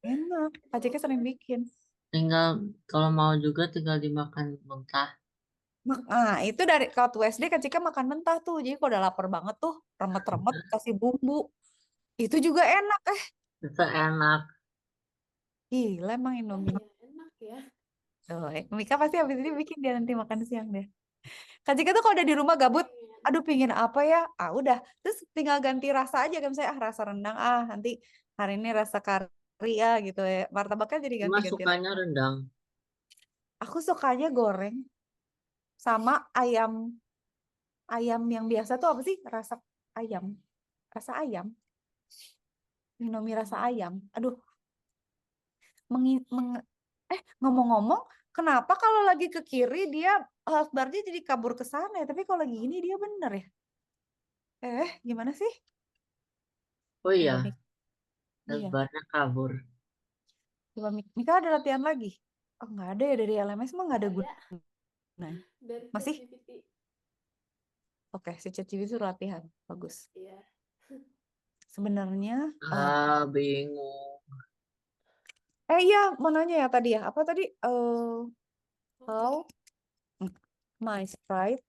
enak. Kak Cika sering bikin. Tinggal kalau mau juga tinggal dimakan mentah. Itu dari kalau tuh SD Kak Cika makan mentah tuh. Jadi kalau udah lapar banget tuh, remet-remet kasih bumbu. Itu juga enak. Itu enak. Gila emang Oh Indomie. iya, enak ya. Tuh, Mika pasti habis ini bikin dia nanti makan siang deh. Kak Cika tuh kalau udah di rumah gabut, Pengen. aduh pingin apa ya? Udah. Terus tinggal ganti rasa aja kan saya rasa rendang nanti hari ini rasa kari gitu ya. Martabaknya jadi Cuma ganti-ganti. sukanya rendang. Aku sukanya goreng sama ayam ayam yang biasa tuh apa sih? Rasa ayam. Rasa ayam. Indomie rasa ayam. Aduh, mengi- meng- ngomong-ngomong, kenapa kalau lagi ke kiri dia health bar-nya jadi kabur ke sana ya? Tapi kalau lagi ini dia bener ya? Gimana sih? Oh Coba iya, Mik. Iya. lebarnya kabur. Coba Mika ada latihan lagi? Oh, nggak ada ya dari LMS mah nggak ada Ada gunanya. dari Masih? ChatGPT. Oke, si ChatGPT itu latihan. Bagus. Iya. Sebenarnya, Bingung. iya mau nanya ya tadi ya. Apa tadi? How my sprite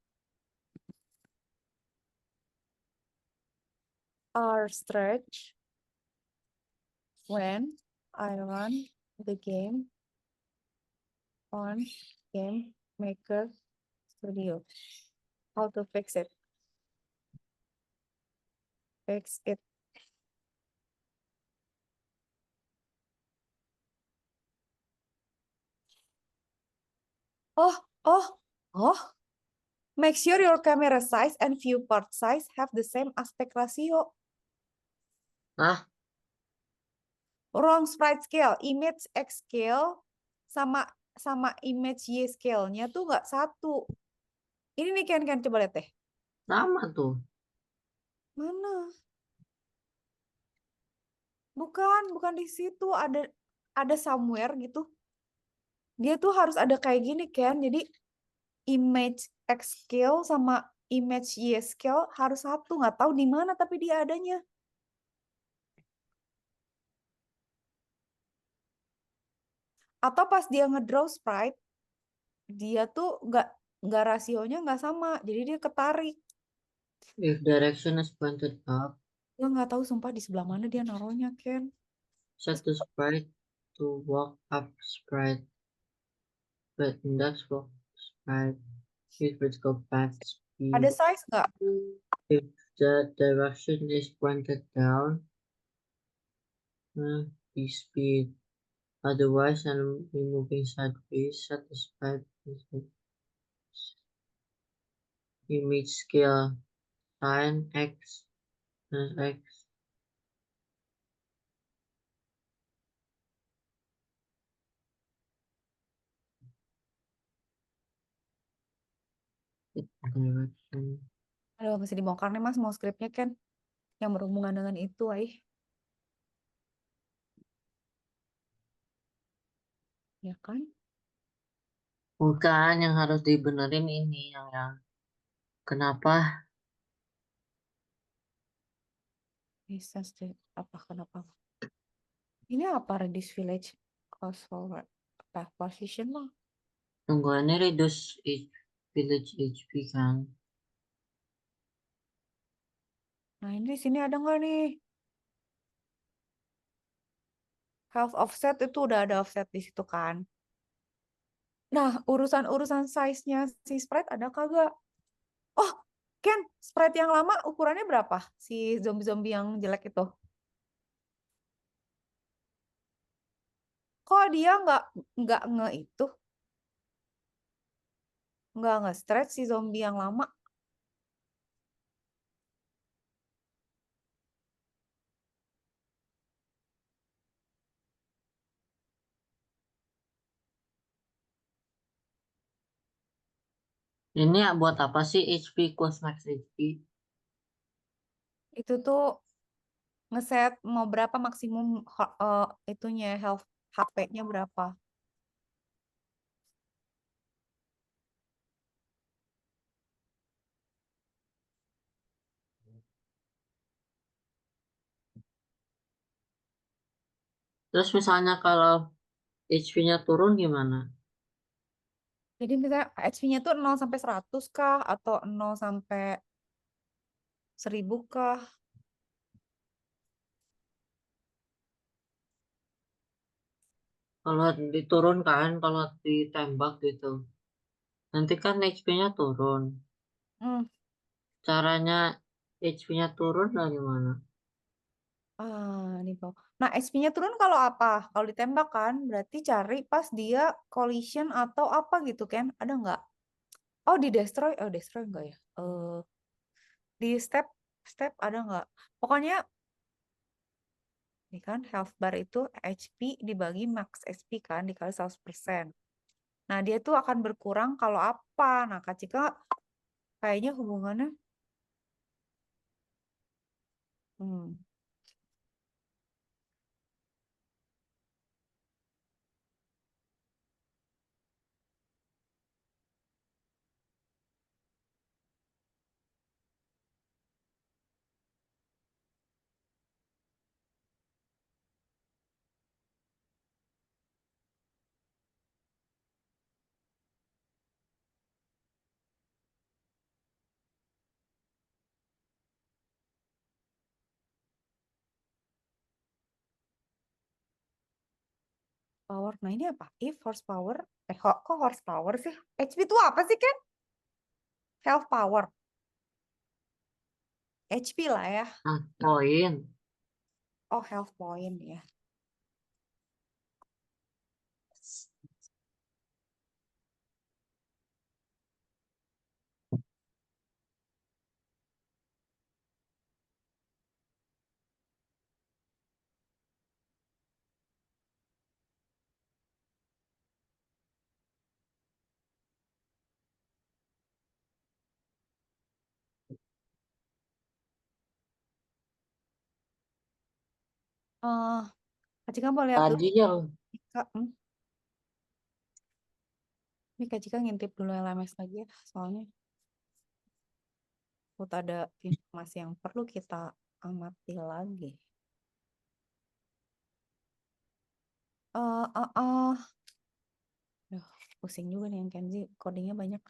are stretched when I run the game on Game Maker Studio. How to fix it? Fix it. Oh, oh, oh. Make sure your camera size and viewport size have the same aspect ratio. Hah? Wrong sprite scale, image X scale sama sama image Y scale-nya tuh nggak satu. Ini nih Ken coba lihat deh. Sama tuh. Mana? Bukan di situ ada somewhere gitu. Dia tuh harus ada kayak gini kan. Jadi image X scale sama image Y scale harus satu. Nggak tahu di mana tapi dia adanya. Atau pas dia ngedraw sprite, dia tuh nggak rasionya nggak sama. Jadi dia ketarik. If direction is pointed up, Gue nggak tahu sumpah di sebelah mana dia naruhnya, Ken. set the sprite to walk up sprite. But index walk sprite. Use vertical path Ada speed. size nggak? If the direction is pointed down, be speed. Otherwise, and moving sideways, set the sprite image scale sin x minus x. Direction. Aduh, masih dibongkar nih Mas, mau skripnya Ken. Yang berhubungan dengan itu, ya kan? Bukan yang harus dibenerin ini yang kenapa Bisa sih. Apa kenapa? Ini apa reduce village cost forward path position mah? tungguannya reduce village HP kan. Nah ini di sini ada nggak nih? Health offset itu udah ada offset di situ kan? Nah urusan-urusan size-nya si sprite ada kagak? Oh Ken, sprite yang lama ukurannya berapa? Si zombie-zombie yang jelek itu? Kok dia nggak nge itu? Nggak nge-stretch si zombie yang lama? Ini ya buat apa sih HP equals max HP? Itu tuh ngeset mau berapa maksimum itunya health HP-nya berapa? Terus misalnya kalau HP-nya turun gimana? Jadi misalnya HP-nya tuh 0 sampai 100 kah atau 0 sampai 1000 kah? Kalau diturunkan, kalau ditembak gitu, nanti kan HP-nya turun. Hmm. Caranya HP-nya turun dari mana? Nih Bang. Nah, HP-nya turun kalau apa? Kalau ditembak kan, berarti cari pas dia collision atau apa gitu kan? Ada nggak? Oh, di destroy. Oh, destroy enggak ya? Di step step ada nggak? Pokoknya ini kan health bar itu HP dibagi max HP kan dikali 100%. Nah, dia tuh akan berkurang kalau apa? Nah, Kak Cika kayaknya hubungannya hmm, power. Nah, ini apa? If horsepower. Kok horsepower sih? HP itu apa sih kan? Health power. HP lah ya. Ah, poin. Oh, health point ya. Eh, Kak Cika mau lihat dulu. Tadi yang Kak, Ini Kak Cika ngintip dulu LMS lagi ya, soalnya takut ada informasi yang perlu kita amati lagi. Duh, pusing juga nih yang Kenzi, codingnya banyak.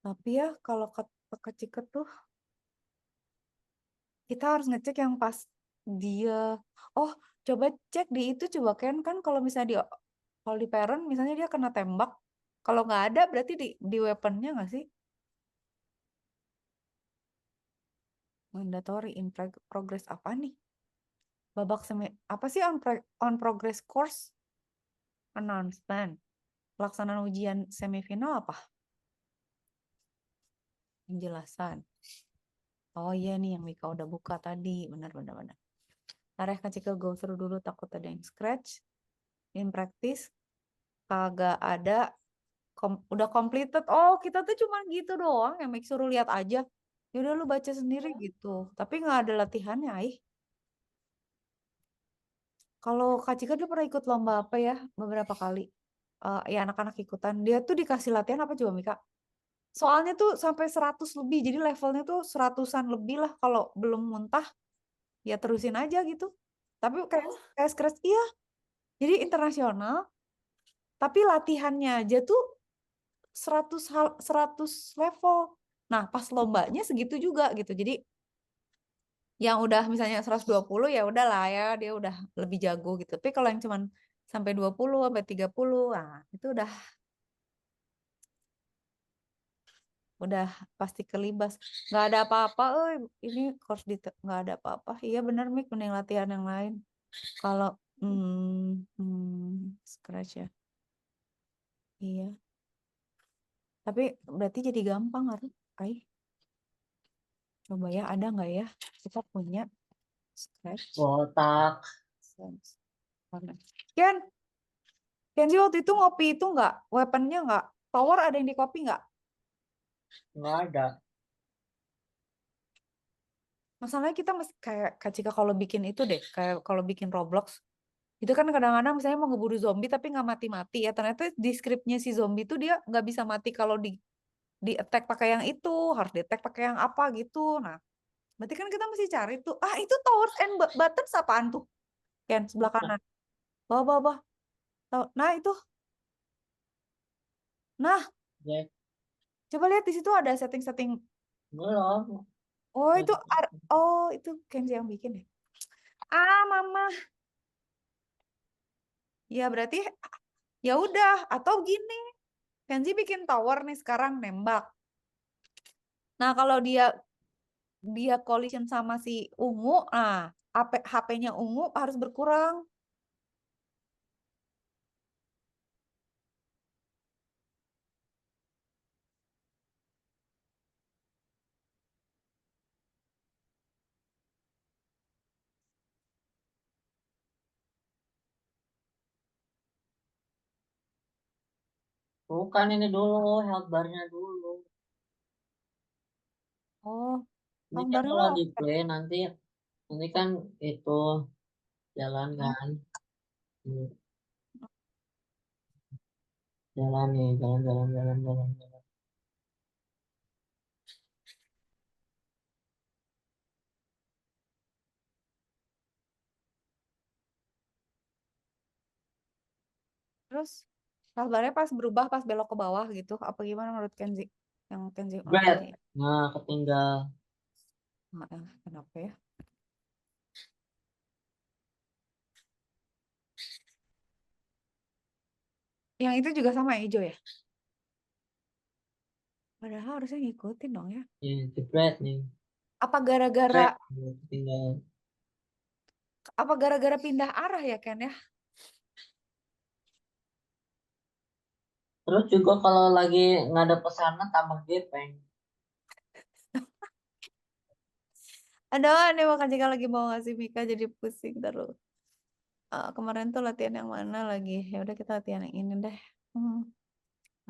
Tapi ya kalau Kak Cika tuh kita harus ngecek yang pas dia. Oh, coba cek di itu coba kan kalau misalnya kalau di parent misalnya dia kena tembak, kalau nggak ada berarti di weaponnya nggak sih? Mandatory in progress apa nih? Babak apa sih on progress course announcement? Pelaksanaan ujian semifinal apa? Penjelasan. Oh iya nih yang Mika udah buka tadi, benar. Ntar ya Kak Cika go through dulu, takut ada yang scratch. In practice kagak ada, udah completed. Oh kita tuh cuma gitu doang yang Mika suruh lihat aja. Yaudah lu baca sendiri gitu. Tapi nggak ada latihannya, Kalau Kak Cika dulu pernah ikut lomba apa ya beberapa kali. Ya anak-anak ikutan. Dia tuh dikasih latihan apa coba Mika? Soalnya tuh sampai 100 lebih. Jadi levelnya tuh 100-an lebih lah. Kalau belum muntah ya terusin aja gitu. Tapi kayak scratch iya. Jadi internasional. Tapi latihannya aja tuh 100 level. Nah, pas lombanya segitu juga gitu. Jadi yang udah misalnya 120 ya udah lah ya, dia udah lebih jago gitu. Tapi kalau yang cuman sampai 20 sampai 30, nah itu udah pasti kelibas. Nggak ada apa-apa, ini course nggak ada apa-apa. Iya bener Mik, mending latihan yang lain. Kalau scratch ya. Iya. Tapi berarti jadi gampang harus. Coba ya, ada nggak ya? Kita punya scratch. Botak. Ken, Kenzi waktu itu ngopi itu nggak? Weaponnya nggak? Power ada yang di copy nggak? Nggak ada. Masalahnya kita mesti kayak Kak Cika kalau bikin itu deh, kayak kalau bikin Roblox, itu kan kadang-kadang misalnya mau ngeburu zombie tapi nggak mati-mati ya. Ternyata di scriptnya si zombie itu dia nggak bisa mati kalau di attack pakai yang itu, harus di attack pakai yang apa gitu. Nah, berarti kan kita mesti cari tuh. Ah, itu towers and buttons apaan tuh? Ken, sebelah kanan. Bawah, bawah, bawah. Nah, itu. Nah, Ya, coba lihat di situ ada setting-setting. belum. Oh, itu Kenzi yang bikin ya. Ah, Mama. Ya berarti ya udah atau gini. Kenzi bikin tower nih sekarang nembak. Nah, kalau dia collision sama si ungu, nah HP-nya ungu harus berkurang. Bukan ini dulu, health bar-nya dulu. Oh, Ini kan baru kalau lo. di play nanti kan itu jalan Hmm. kan. Hmm, jalan nih, jalan. Terus kabarnya pas berubah pas belok ke bawah gitu. Apa gimana menurut Kenzi? Yang Kenzi Bread. ini. Nah, ketinggal. Kenapa ya? Yang itu juga sama yang hijau ya? Padahal harusnya ngikutin dong ya. Ini jebret nih. Apa gara-gara Bread. Ketinggal. pindah arah ya Ken ya? Terus juga kalau lagi ngadep ke sana tambah gepeng. Aduh, ini makan jika lagi mau ngasih Mika jadi pusing terus. Kemarin tuh latihan yang mana lagi? Ya udah kita latihan yang ini deh.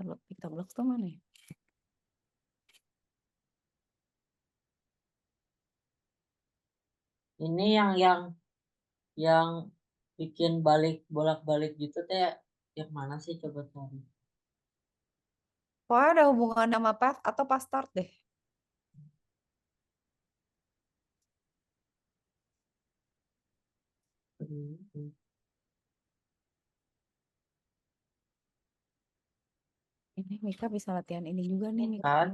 Lalu Pika Blocks tuh mana ya? Ini yang bikin bolak-balik gitu teh yang mana sih coba cari. Pokoknya ada hubungan sama path atau pas start deh. Hmm. Ini Mika bisa latihan ini juga nih, Mika. Kan?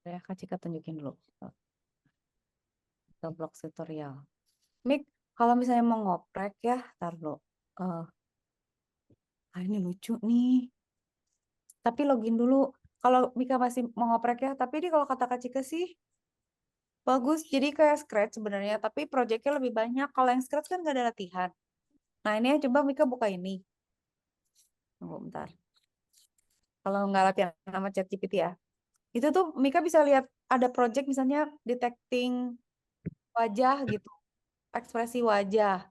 Ya, Kak Cika tunjukin dulu. Ke blog tutorial. Mik, kalau misalnya mau ngoprek ya, taruh. Ini lucu nih. Tapi login dulu. Kalau Mika masih mau ngoprek ya, tapi ini kalau kata Kak Cika sih bagus. Jadi kayak Scratch sebenarnya, tapi projectnya lebih banyak. Kalau yang Scratch kan gak ada latihan. Nah ini ya, coba Mika buka ini. Tunggu bentar. Kalau nggak latihan sama ChatGPT ya. Itu tuh Mika bisa lihat ada project misalnya detecting wajah gitu. Ekspresi wajah.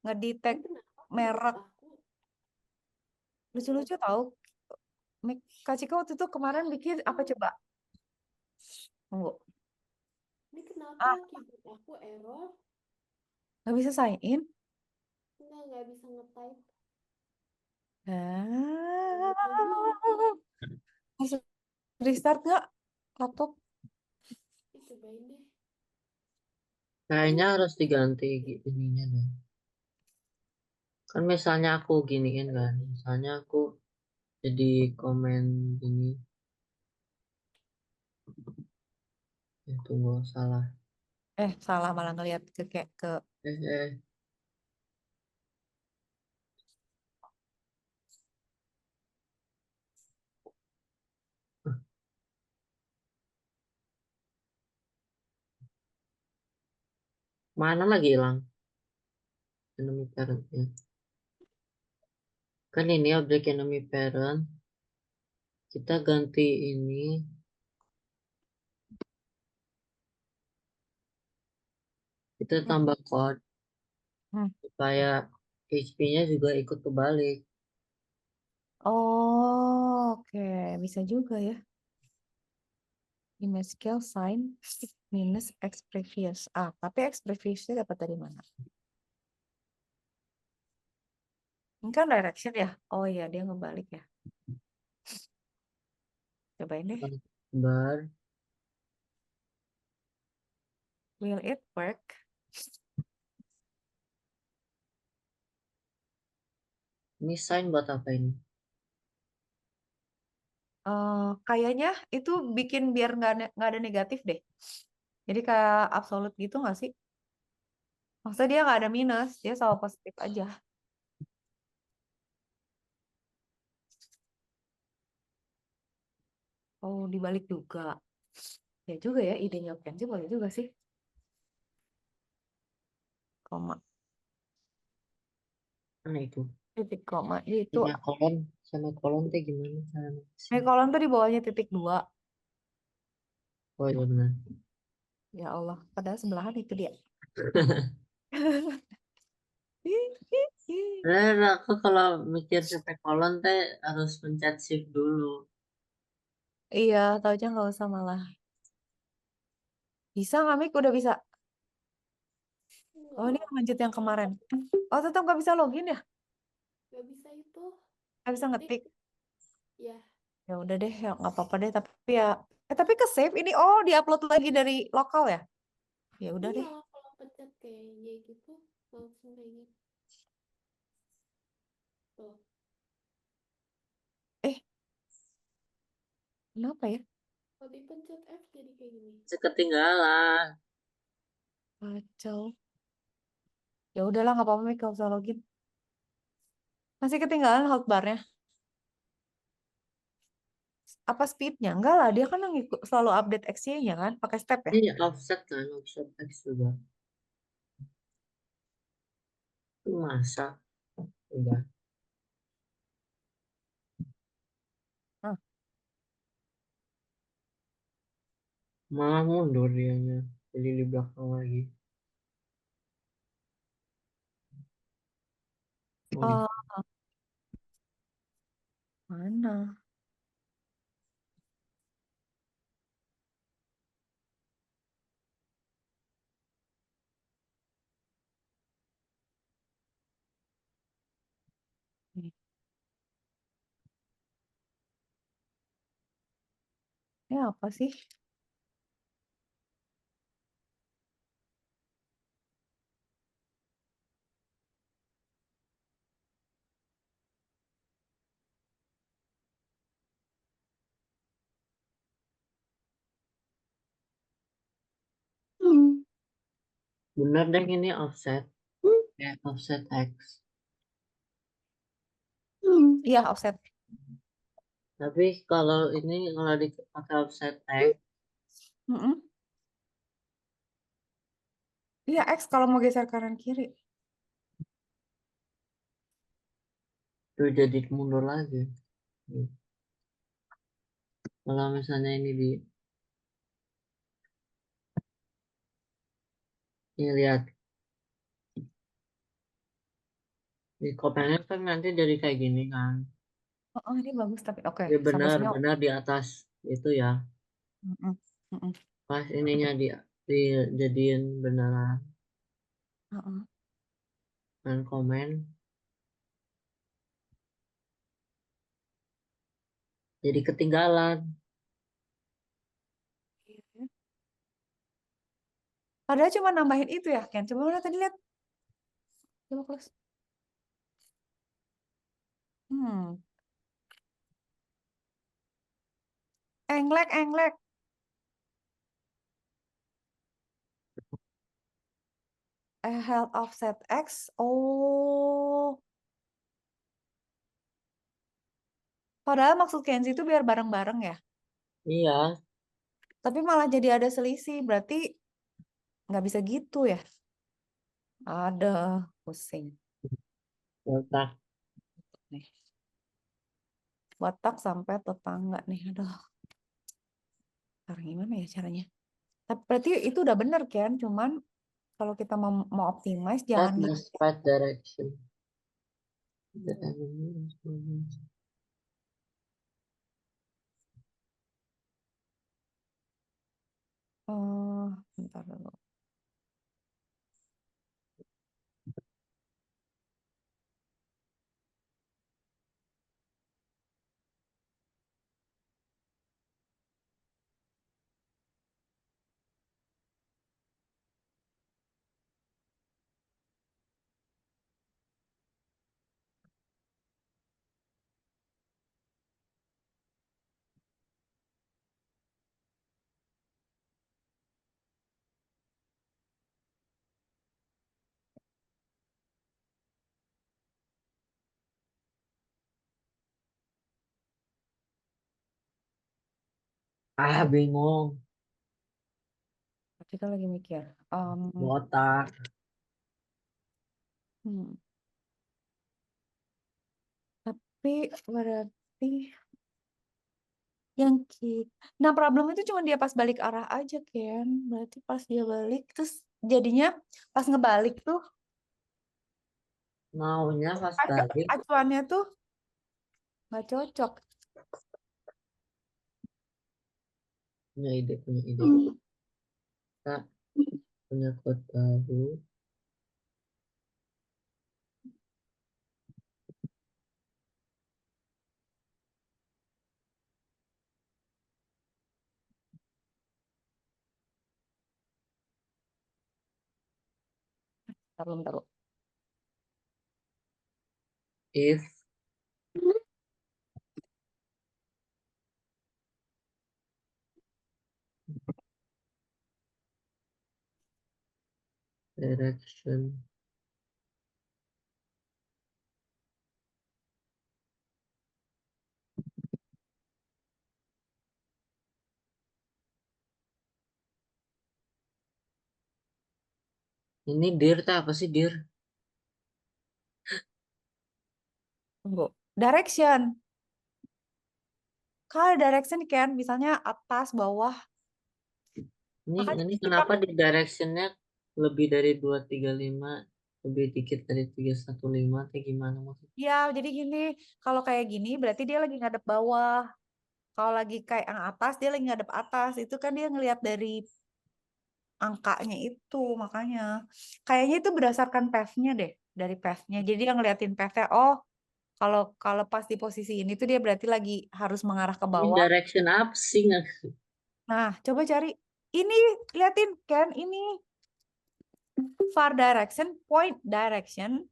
Ngedetect Ini kenapa merek. aku Lucu-lucu tahu. Kak Cika waktu itu kemarin bikin apa coba? Tunggu. ini kenapa Ah, keyboard aku error? nggak bisa sign in? Nggak bisa nge-type. Ah, Lucu gitu. harus restart nggak laptop? Cobain deh. Kayaknya harus diganti ininya deh. Kan misalnya aku giniin kan, misalnya aku jadi komen gini, tunggu salah. Salah malah ngeliat ke kayak ke Eh, eh, mana lagi hilang enemy parentnya? Kan ini objek enemy parent. Kita ganti ini. Kita tambah code Hmm. supaya HP-nya juga ikut kebalik. Oh, oke. Bisa juga ya. Image scale sign minus X previous. Tapi X previousnya dapat dari mana? Ini kan direction ya? Oh iya, dia ngebalik ya. Cobain deh. Bar. Will it work? Ini sign buat apa ini? Kayaknya itu bikin biar nggak ada negatif deh. Jadi kayak absolute gitu nggak sih? Maksudnya dia nggak ada minus, dia selalu positif aja. Oh, dibalik juga. Ya juga ya, idenya Kenzi boleh juga sih. Koma, Mana itu? titik koma. Itu Semikolon teh gimana caranya? semikolon tuh di bawahnya titik dua. Oh iya benar. Ya Allah, padahal sebelahan itu dia. Bener, aku kalau mikir semikolon teh harus pencet shift dulu. Iya, tau aja nggak usah malah. Bisa nggak, Mik? Udah bisa. Oh, ini Nggak, lanjut yang kemarin. Oh, tetap nggak bisa login ya? nggak bisa itu. Nggak bisa ngetik. Ya, Ya udah deh, ya nggak apa-apa deh. Tapi ya, tapi ke save ini. Oh, diupload lagi dari lokal ya? Ya udah ini deh. malah kalau pencet kayak Y gitu langsung kayak gitu. Tuh, Eh, kenapa ya? kalau dipencet F jadi kayak gini. Ketinggalan. Kacau. Ya udahlah, nggak apa-apa, Mik. Nggak usah login. Masih ketinggalan hotbarnya. Apa speednya? Enggak lah, dia kan yang selalu update XY-nya kan, pakai step ya. Ini offset kan, offset X juga. Masa? Udah. Malah mundur dianya. Jadi di belakang lagi. Oh, Oh, mana? Ini apa sih? bener deh ini offset. Kayak offset X. Iya, offset. Tapi kalau ini kalau dipakai offset X, Mm-mm. Iya, X kalau mau geser kanan kiri. tuh jadi mundur lagi. Hmm. Kalau misalnya ini ini lihat di kopennya kan nanti jadi kayak gini kan. Oh, ini bagus tapi oke. Ya Sampai sini. benar-benar di atas itu ya. Mm-mm. Mm-mm. Pas ininya dijadiin beneran Uh-uh. dan komen jadi ketinggalan. Padahal cuma nambahin itu ya, Ken. Coba mana tadi lihat. Coba close. Hmm. Englek, englek. Health offset X. Oh. Padahal maksud Kenzi itu biar bareng-bareng ya. Iya, Tapi malah jadi ada selisih. Berarti nggak bisa gitu ya. Ada pusing otak. nih. Watak sampai tetangga nih. Aduh, sekarang gimana ya caranya? Tapi berarti itu udah bener kan? Cuman kalau kita mau optimize Set jangan the spread direction. The enemy is moving. bentar dulu. Ah, bingung. Kita lagi mikir. Botak. Hmm. Tapi berarti yang nah problem itu cuma dia pas balik arah aja kan. Berarti pas dia balik terus jadinya pas ngebalik tuh Maunya pas balik. acuannya tuh nggak cocok. Punya ide, punya ide. Kita punya code baru. Bentar, bentar. If direction ini dir tak apa sih dir? Tunggu. Direction. Kalau direction kan misalnya atas, bawah, Makanya Ini kita kenapa di directionnya lebih dari 235, lebih dikit dari 315, kayak gimana maksudnya? ya jadi gini, kalau kayak gini berarti dia lagi ngadep bawah. Kalau lagi kayak yang atas dia lagi ngadep atas. Itu kan dia ngelihat dari angkanya itu, makanya kayaknya itu berdasarkan path-nya deh, dari path-nya. Jadi yang ngeliatin path-nya, oh kalau kalau pas di posisi ini tuh dia berarti lagi harus mengarah ke Ini bawah. direction apa sih? Nah, coba cari ini, liatin kan ini far direction, point direction.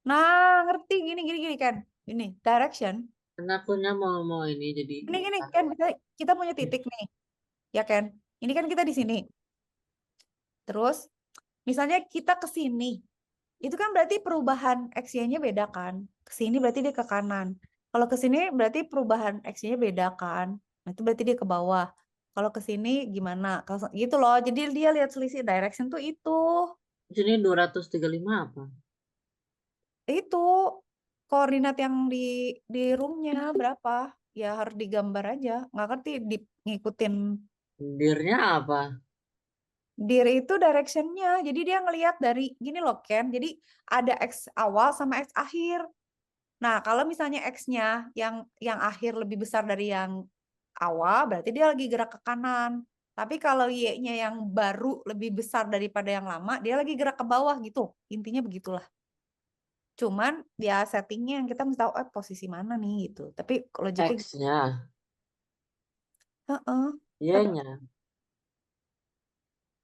Nah, ngerti gini gini gini kan. Ini direction. Karena akunya mau ini jadi Ini kan kita punya titik nih, ya kan? Ini kan kita di sini. Terus misalnya kita ke sini. Itu kan berarti perubahan X-Y-nya beda kan? Ke sini berarti dia ke kanan. Kalau ke sini berarti perubahan X-Y-nya beda kan? Nah, itu berarti dia ke bawah. Kalau ke sini gimana? Gitu loh. Jadi dia lihat selisih direction tuh itu. di sini 235 apa? Itu koordinat yang di roomnya berapa? Ya harus digambar aja. Nggak ngerti ngikutin Dirnya apa? dir itu directionnya. Jadi dia ngelihat dari gini loh Ken. Jadi ada X awal sama X akhir. Nah, kalau misalnya X-nya yang akhir lebih besar dari yang awal, berarti dia lagi gerak ke kanan. Tapi kalau Y-nya yang baru lebih besar daripada yang lama, dia lagi gerak ke bawah gitu. Intinya begitulah. Cuman ya settingnya yang kita mesti tahu posisi mana nih gitu. Tapi logically, X-nya. heeh. Tapi Y-nya.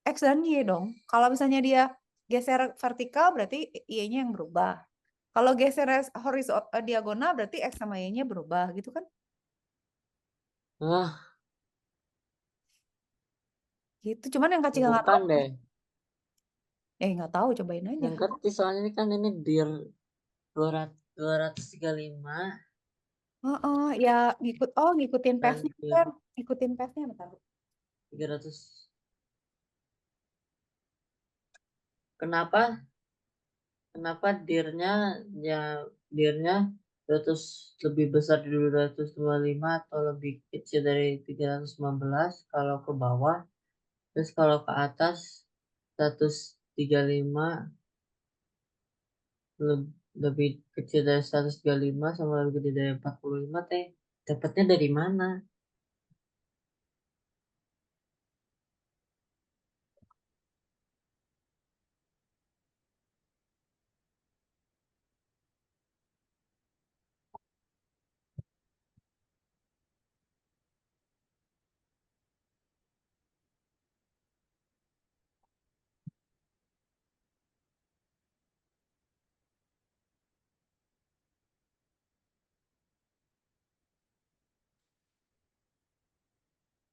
X dan Y dong. Kalau misalnya dia geser vertikal, berarti Y-nya yang berubah. Kalau geser horizontal diagonal, berarti X sama Y-nya berubah gitu kan? Ah, Gitu. Cuman yang kacil nggak bukan tahu. deh. Nggak tahu, cobain aja. Yang ngerti soalnya ini dir 235 Oh, ya ngikutin dan path-nya dir kan. Ikutin path-nya bentar. 300. Kenapa? Kenapa dirnya 200 lebih besar dari 225 atau lebih kecil dari 315 kalau ke bawah, terus kalau ke atas 135 lebih kecil dari 135 sama lebih gede dari 45 teh dapatnya dari mana?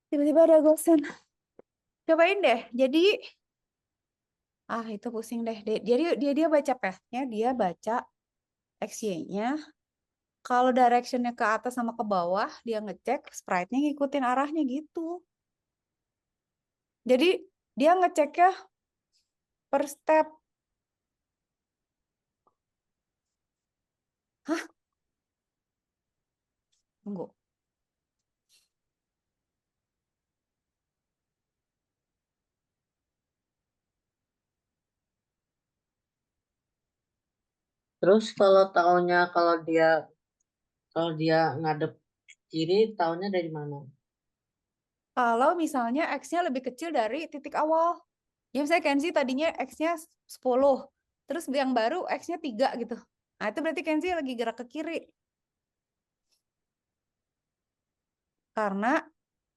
Tiba-tiba ada gosen. Cobain deh. Jadi, itu pusing deh. Dia baca path-nya, dia baca XY-nya. Kalau direction-nya ke atas sama ke bawah, dia ngecek sprite-nya ngikutin arahnya gitu. Jadi, dia ngeceknya per step. Hah? Tunggu. Terus kalau dia ngadep kiri tahunya dari mana? Kalau misalnya X-nya lebih kecil dari titik awal. Ya misalnya Kenzi tadinya X-nya 10. Terus yang baru X-nya 3 gitu. Nah itu berarti Kenzi lagi gerak ke kiri. Karena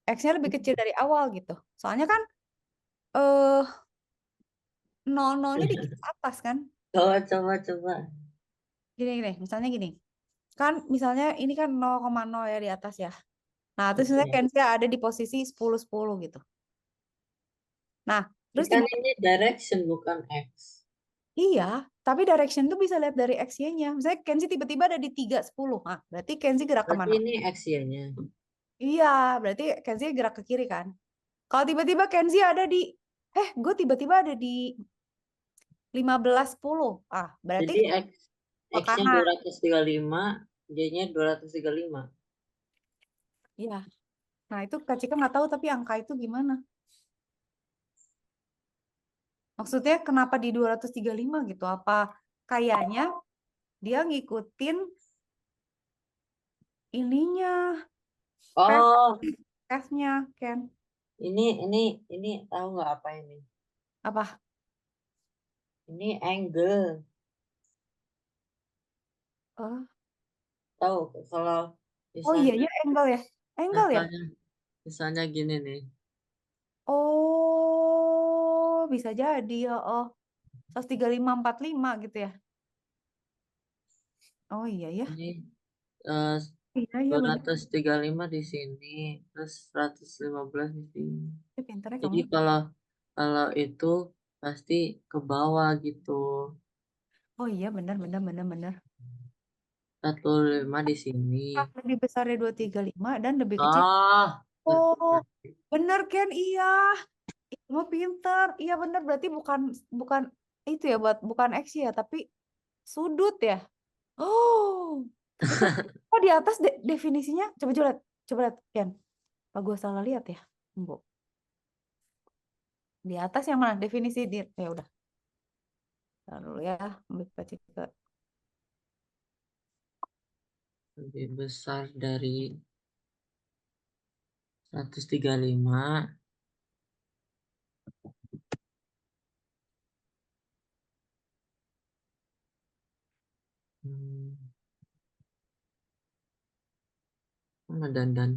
X-nya lebih kecil dari awal gitu. Soalnya kan eh 0-0-nya di atas kan. Coba. Gini, misalnya gini. Kan misalnya ini kan 0,0 ya di atas ya. Nah terus misalnya Oke. Kenzi ada di posisi 10-10 gitu. Nah terus Kan tiba ini direction bukan X. iya, tapi direction tuh bisa lihat dari X-Y-nya. Misalnya Kenzi tiba-tiba ada di 3-10. Nah, berarti Kenzi gerak Berarti kemana? ini X-nya. Iya, berarti Kenzi gerak ke kiri kan? Kalau tiba-tiba Kenzi ada di, gue tiba-tiba ada di 15-10. Berarti Jadi ke X-nya kanan. 235, Y-nya 235. Iya. Nah, itu Kak Cika nggak tahu tapi angka itu gimana. Maksudnya kenapa di 235 gitu? Apa kayaknya dia ngikutin ininya, Oh, F-nya, Ken. ini tahu nggak apa ini? Apa? Ini angle. Oh, Tahu kalau oh iya misalnya ya, angle ya. Angle ya. misalnya misalnya gini nih. Oh, bisa jadi ya. Oh, 135 45 gitu ya. Oh iya ya. Ini eh, Iya iya dua bener. ratus tiga puluh lima di sini, terus 115 di sini. Pinternya Jadi kamu. kalau kalau itu pasti ke bawah gitu. Oh iya bener bener bener bener. 45 di sini. Lebih besar dari 235 dan lebih kecil. Ah, Oh, bener Ken, iya. Kamu pinter. Iya bener, berarti bukan bukan itu ya, buat bukan X ya, tapi sudut ya. Oh, itu oh di atas definisinya coba lihat Ken. Apa gue salah lihat ya, Bu? Di atas yang mana definisi ya udah. Taruh dulu ya, ambil ke lebih besar dari 135. Hmm, mana dandan?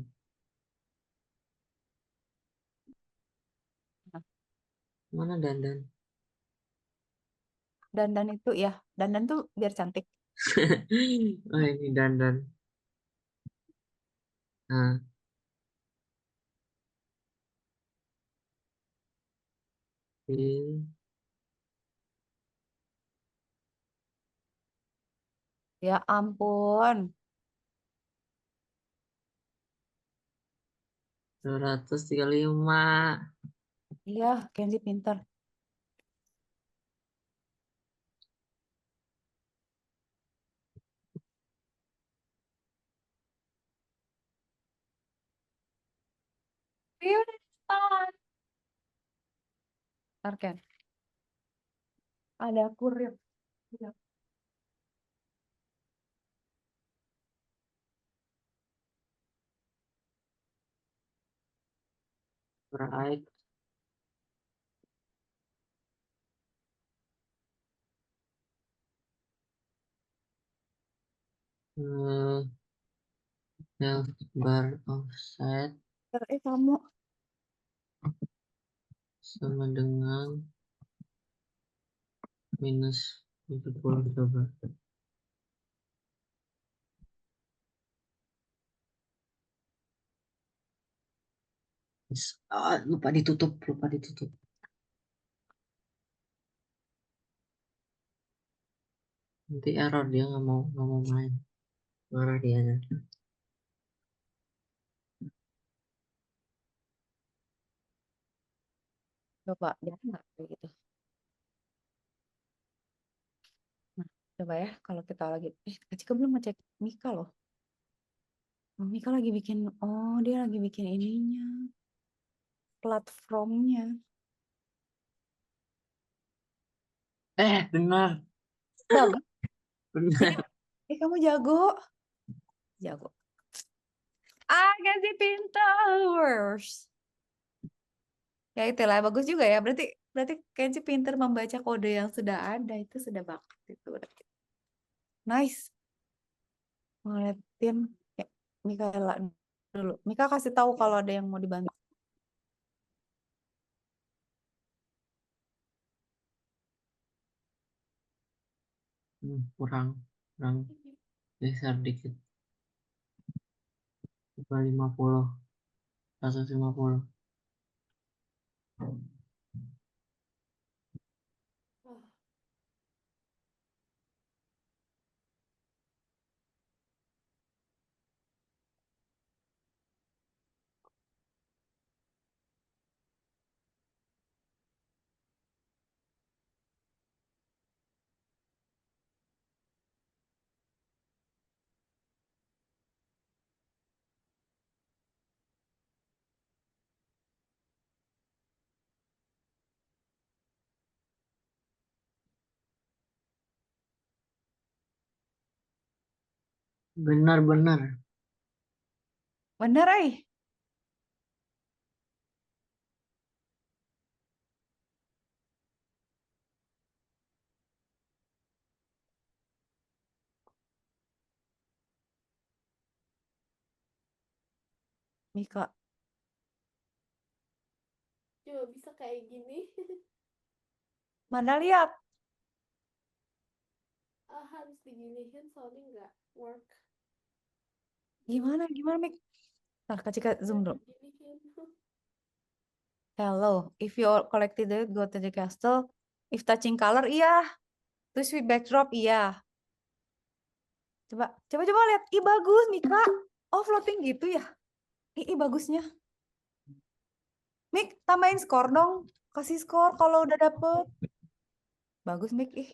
Mana dandan? dandan itu ya. Dandan tuh biar cantik. Oh, ini dandan. Nah, ini Ya ampun. 235. Iya, Kenzi pinter. Iya, udah cepetan. Ntar, Ken. Ada kurir. Iya. Right. Hmm, health bar offset Kamu. sama dengan minus 70 coba. Lupa ditutup, lupa ditutup. Nanti error, dia nggak mau main. Marah dia. Coba, dia nggak kayak gitu. Nah, coba ya, kalau kita lagi, Cika belum ngecek Mika loh. Oh, Mika lagi bikin, oh dia lagi bikin ininya, platformnya. Benar, Bagus. Ini, benar. kamu jago. Jago. Kasih pinter. Ya itulah, bagus juga ya. Berarti berarti Kenzi pinter membaca kode yang sudah ada. Itu sudah bakat itu. Nice. Ngeliatin ya, Mikaela dulu. Mika kasih tahu kalau ada yang mau dibantu. Kurang, kurang geser dikit. 50, 150. Wah, Benar-benar. Bener, eh. Mika. Coba bisa kayak gini. Mana lihat? Harus diginiin soalnya nggak work. Gimana, Mik? Nah, Kak Cika zoom dulu. Diginiin. Hello, if you collected it, go to the castle. If touching color, iya. Terus with backdrop, iya. Coba lihat. Ih, bagus, Mika. Oh, floating gitu ya? Ih, bagusnya. Mik, tambahin skor dong. Kasih skor kalau udah dapet. Bagus, Mik. Ih.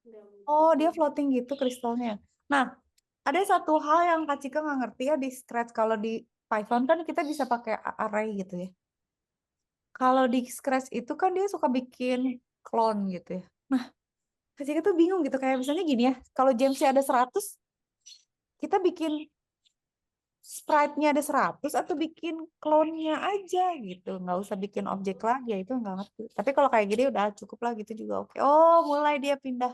Nggak mungkin. Oh, dia floating gitu kristalnya. Nah, ada satu hal yang Kak Cika nggak ngerti ya di Scratch. Kalau di Python kan kita bisa pakai array gitu ya. Kalau di Scratch itu kan dia suka bikin clone gitu ya. Nah, Kak Cika tuh bingung gitu. Kayak misalnya gini ya. Kalau Jamesnya ada 100, kita bikin sprite-nya ada 100 atau bikin clone-nya aja gitu. Nggak usah bikin objek lagi ya. Itu nggak ngerti. Tapi kalau kayak gini udah cukup lah gitu juga oke. Oh, mulai dia pindah.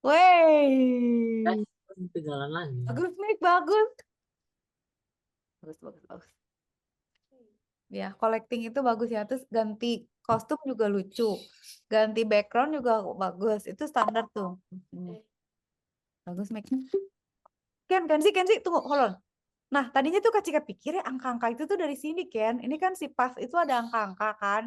Eh, Wey. ketinggalan lagi. Bagus, Mik. Bagus. Bagus. Ya, collecting itu bagus ya. Terus ganti kostum juga lucu. Ganti background juga bagus. Itu standar tuh. Eh, Bagus, Mik. Kenzi, tunggu, hold on. Nah, tadinya tuh Kak Cika pikir ya angka-angka itu tuh dari sini, Ken. Ini kan si path itu ada angka-angka kan.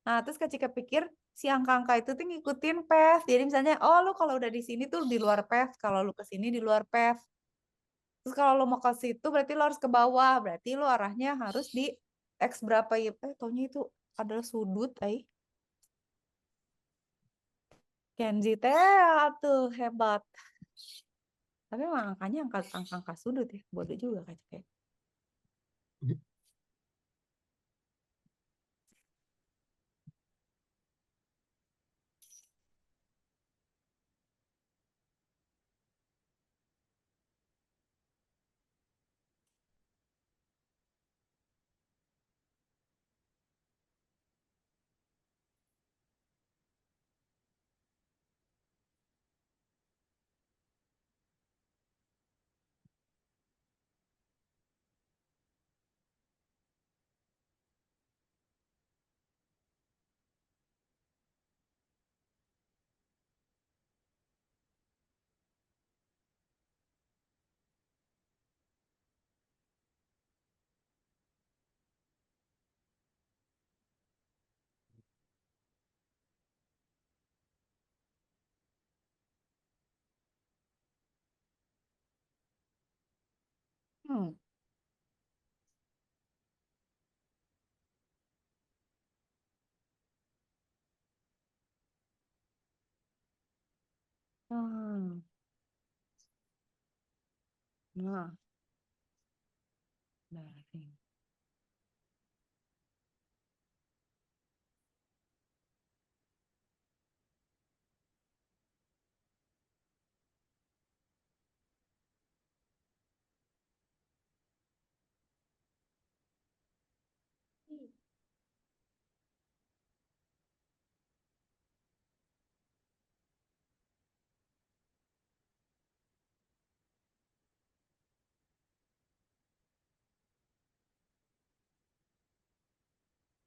Nah, terus Kak Cika pikir si angka-angka itu tuh ngikutin path. Jadi misalnya, oh lu kalau udah di sini tuh di luar path. Kalau lu ke sini di luar path. Terus kalau lu mau ke situ berarti lu harus ke bawah. Berarti lu arahnya harus di X berapa ya. Taunya itu adalah sudut, Kenzi teh tuh hebat. Tapi emang angkanya angka sudut ya. Bodoh juga Kak Cika. Hmm. Hmm. Nah, nah.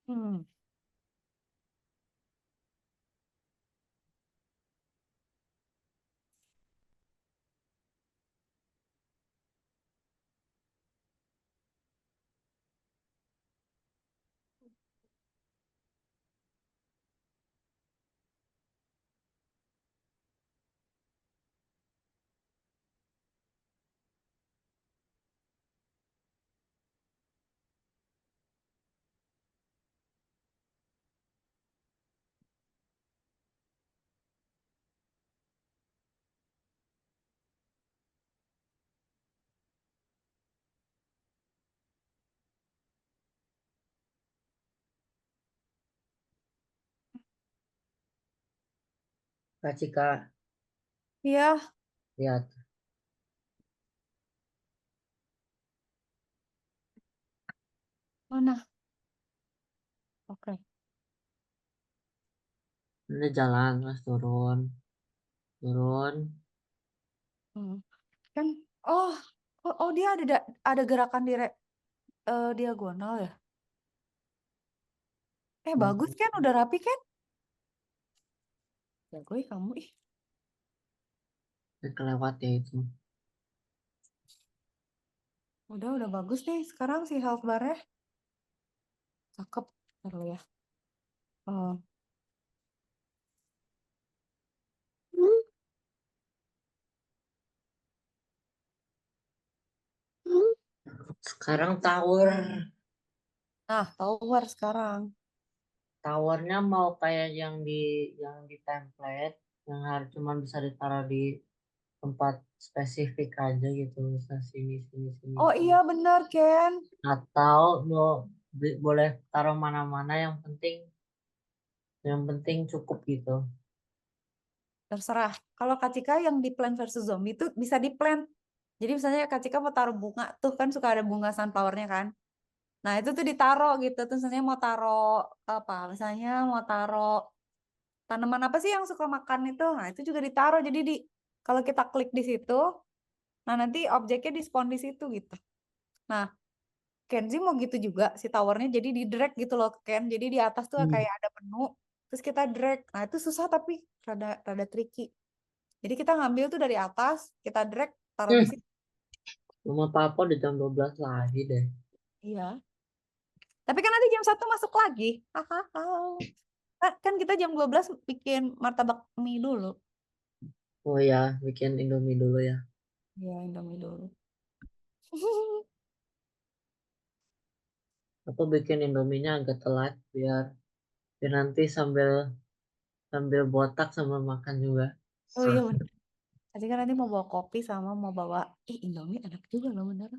Hmm. Kak Cika, Iya, lihat. Mana? Oke. Udah jalan, terus turun. Hmm. Kan, oh, dia ada gerakan diagonal ya? Bagus kan, udah rapi kan? Jago ih kamu ih. Kelewat ya itu. Udah bagus nih sekarang si health bar-nya. Cakep. Taruh ya. Oh. Sekarang tower. Nah, tower sekarang. Towernya mau kayak yang di template, yang harus cuman bisa ditaruh di tempat spesifik aja gitu, bisa sini sini sini Oh sini. iya bener Ken. Atau mau boleh taruh mana-mana, yang penting cukup gitu. Terserah. Kalau Kak Cika yang di Plant versus Zombie itu bisa di plant. Jadi misalnya Kak Cika mau taruh bunga tuh kan suka ada bunga sunflower-nya kan. Nah itu tuh ditaro gitu. Terus misalnya mau taruh apa? Misalnya mau taruh tanaman apa sih yang suka makan itu? Nah itu juga ditaruh. Jadi kalau kita klik di situ, nah nanti objeknya di spawn di situ gitu. Nah Kenzi mau gitu juga si towernya jadi di drag gitu loh Ken. Jadi di atas tuh Hmm. kayak ada menu. Terus kita drag. Nah itu susah tapi rada tricky. Jadi kita ngambil tuh dari atas, kita drag, taruh di Hmm. situ. Rumah papa udah jam 12 lagi deh. Iya. Tapi kan nanti jam 1 masuk lagi. Hahaha. Kan kita jam 12 bikin martabak mie dulu. Oh ya, bikin Indomie dulu ya. Ya, Indomie dulu. Aku bikin Indominya agak telat biar nanti sambil sambil botak sambil makan juga. Oh iya bener. Tadi kan nanti mau bawa kopi sama mau bawa, Indomie enak juga loh bener.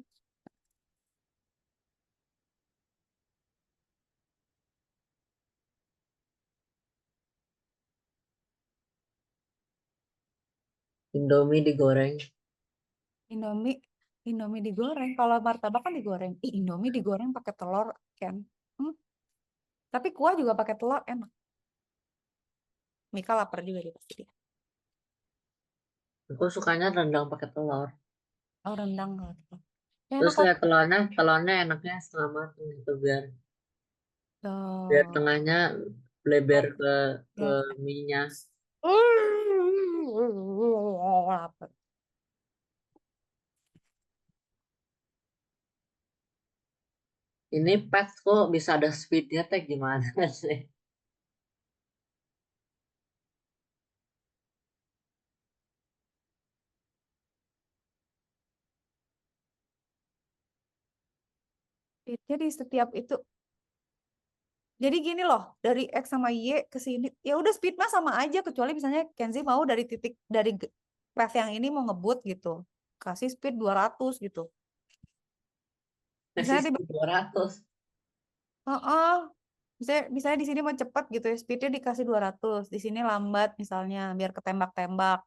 Indomie digoreng. Indomie, Indomie digoreng. Kalau martabak kan digoreng. Indomie digoreng pakai telur kan. Hmm. Tapi kuah juga pakai telur enak. Mika lapar juga dia pasti dia. Aku sukanya rendang pakai telur. Oh rendang kalau telur. Ya, enak Terus kok. lihat telurnya enaknya setengah matang gitu biar Tuh. tengahnya bleber ke Ya. mie-nya. Lapar. Ini pet kok bisa ada speednya teh gimana sih? Speednya di setiap itu. Jadi gini loh, dari X sama Y ke sini, ya udah speed mah sama aja kecuali misalnya Kenzi mau dari path yang ini mau ngebut gitu. Kasih speed 200 gitu. Kasih Misalnya speed 200. oh, misalnya di sini mau cepat gitu ya, speednya dikasih 200. Di sini lambat misalnya biar ketembak-tembak.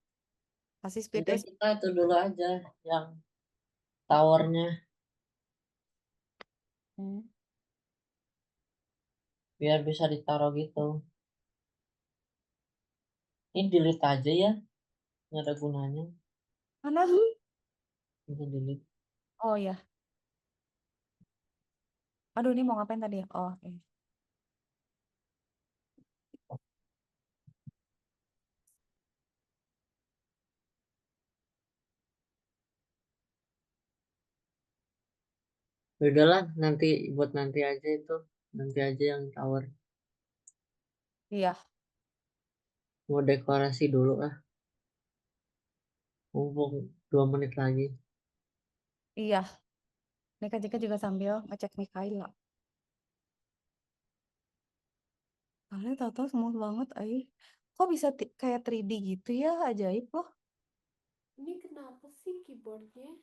Kasih speednya. Udah kita itu dulu aja yang towernya Hmm. biar bisa ditaruh gitu. Ini delete aja ya, nggak ada gunanya. Mana sih? Bisa delete. Oh ya. Aduh ini mau ngapain tadi ya? Oh, oke. Udahlah, buat nanti aja itu. Nanti aja yang tower. Iya, Mau dekorasi dulu ah. Mumpung 2 menit lagi. iya. Ini Kak Jika juga sambil ngecek Mikaela. Kalian tahu-tahu smooth banget, Kok bisa kayak 3D gitu ya? Ajaib loh. Ini kenapa sih keyboardnya?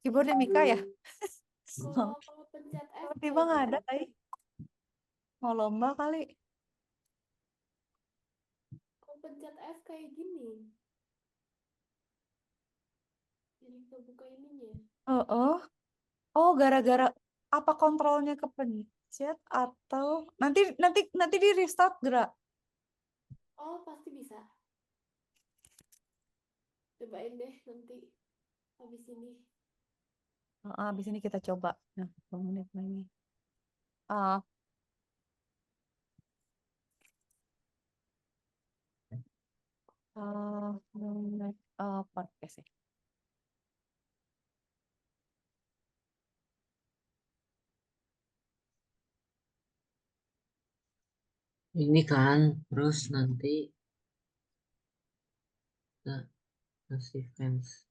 Keyboardnya Mika ya? Kalau pencet F Tiba-tiba kayak nggak ada, gini. Mau lomba kali. Kalau pencet F kayak gini. Jadi kebuka ininya. Oh, oh. Oh, gara-gara apa kontrolnya kepencet atau nanti di restart gerak? Oh, pasti bisa. Cobain deh nanti habis ini. Habis ini kita coba. Nah, 2 menit lagi. Ah, podcast ya. Ini kan, terus nanti kita kasih fans.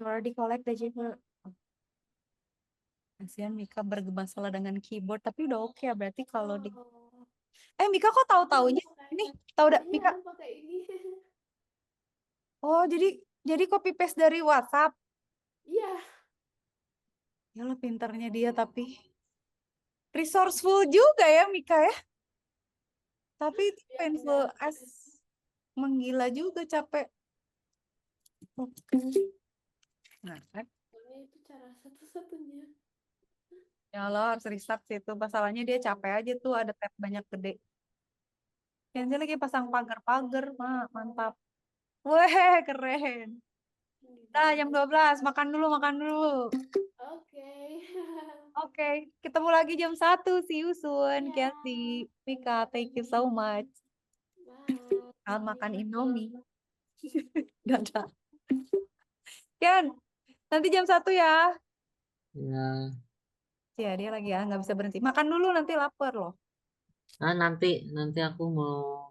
You already collect the Jennifer. Kasihan Mika bermasalah dengan keyboard, tapi udah oke ya berarti kalau di. Oh, Mika kok tahu-taunya? Ini tahu dah tadinya Mika. aku pakai ini. Oh, jadi copy paste dari WhatsApp. Iya. Ya lo pinternya dia tapi resourceful juga ya Mika ya. Tapi itu Biar painful enggak as menggila juga capek. Nah, kan? soalnya itu cara satu-satunya. Ya lo harus restart sih itu. Masalahnya dia capek aja tuh ada tab banyak gede. Kenzi lagi pasang pagar-pagar, mantap. Weh, keren. Nah, jam 12, makan dulu. Oke. Oke, ketemu lagi jam 1. See you soon, Iya. Kenzi. Mika, thank you so much. Bye. Selamat makan Indomie. Dadah. Ken, nanti jam 1 ya. Ya, Ya, dia lagi ya, nggak bisa berhenti. Makan dulu, nanti lapar loh. nanti aku mau.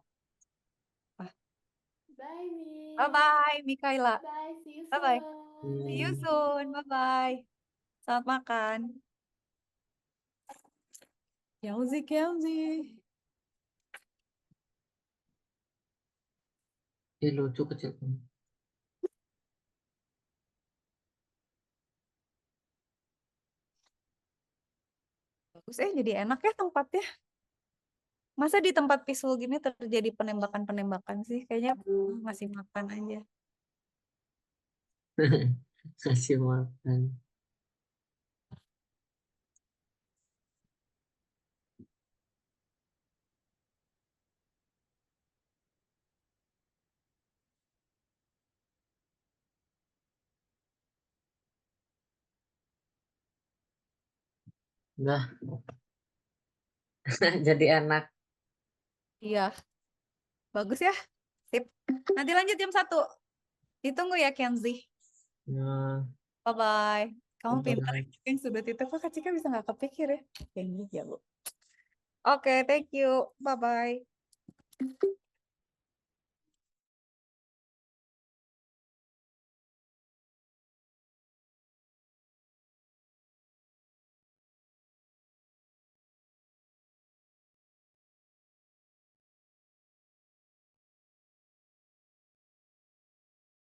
Bye, Mi. Bye-bye, Mikaela. Bye. See you Bye-bye. soon. See you soon. Bye-bye. Selamat makan. Kenzi. Lucu kecil. Bagus jadi enak ya tempatnya. Masa di tempat peaceful gini terjadi penembakan-penembakan sih? Kayaknya masih makan aja. Kasih makan. Udah. Jadi enak. Iya, bagus ya. Sip. Nanti lanjut jam 1. Ditunggu ya, Kenzi. Nah, Bye-bye. Kamu pintar bye. yang sudut itu. Kok Kak Cika bisa nggak kepikir ya? Kenzi ya, Bu. Oke, thank you. Bye-bye.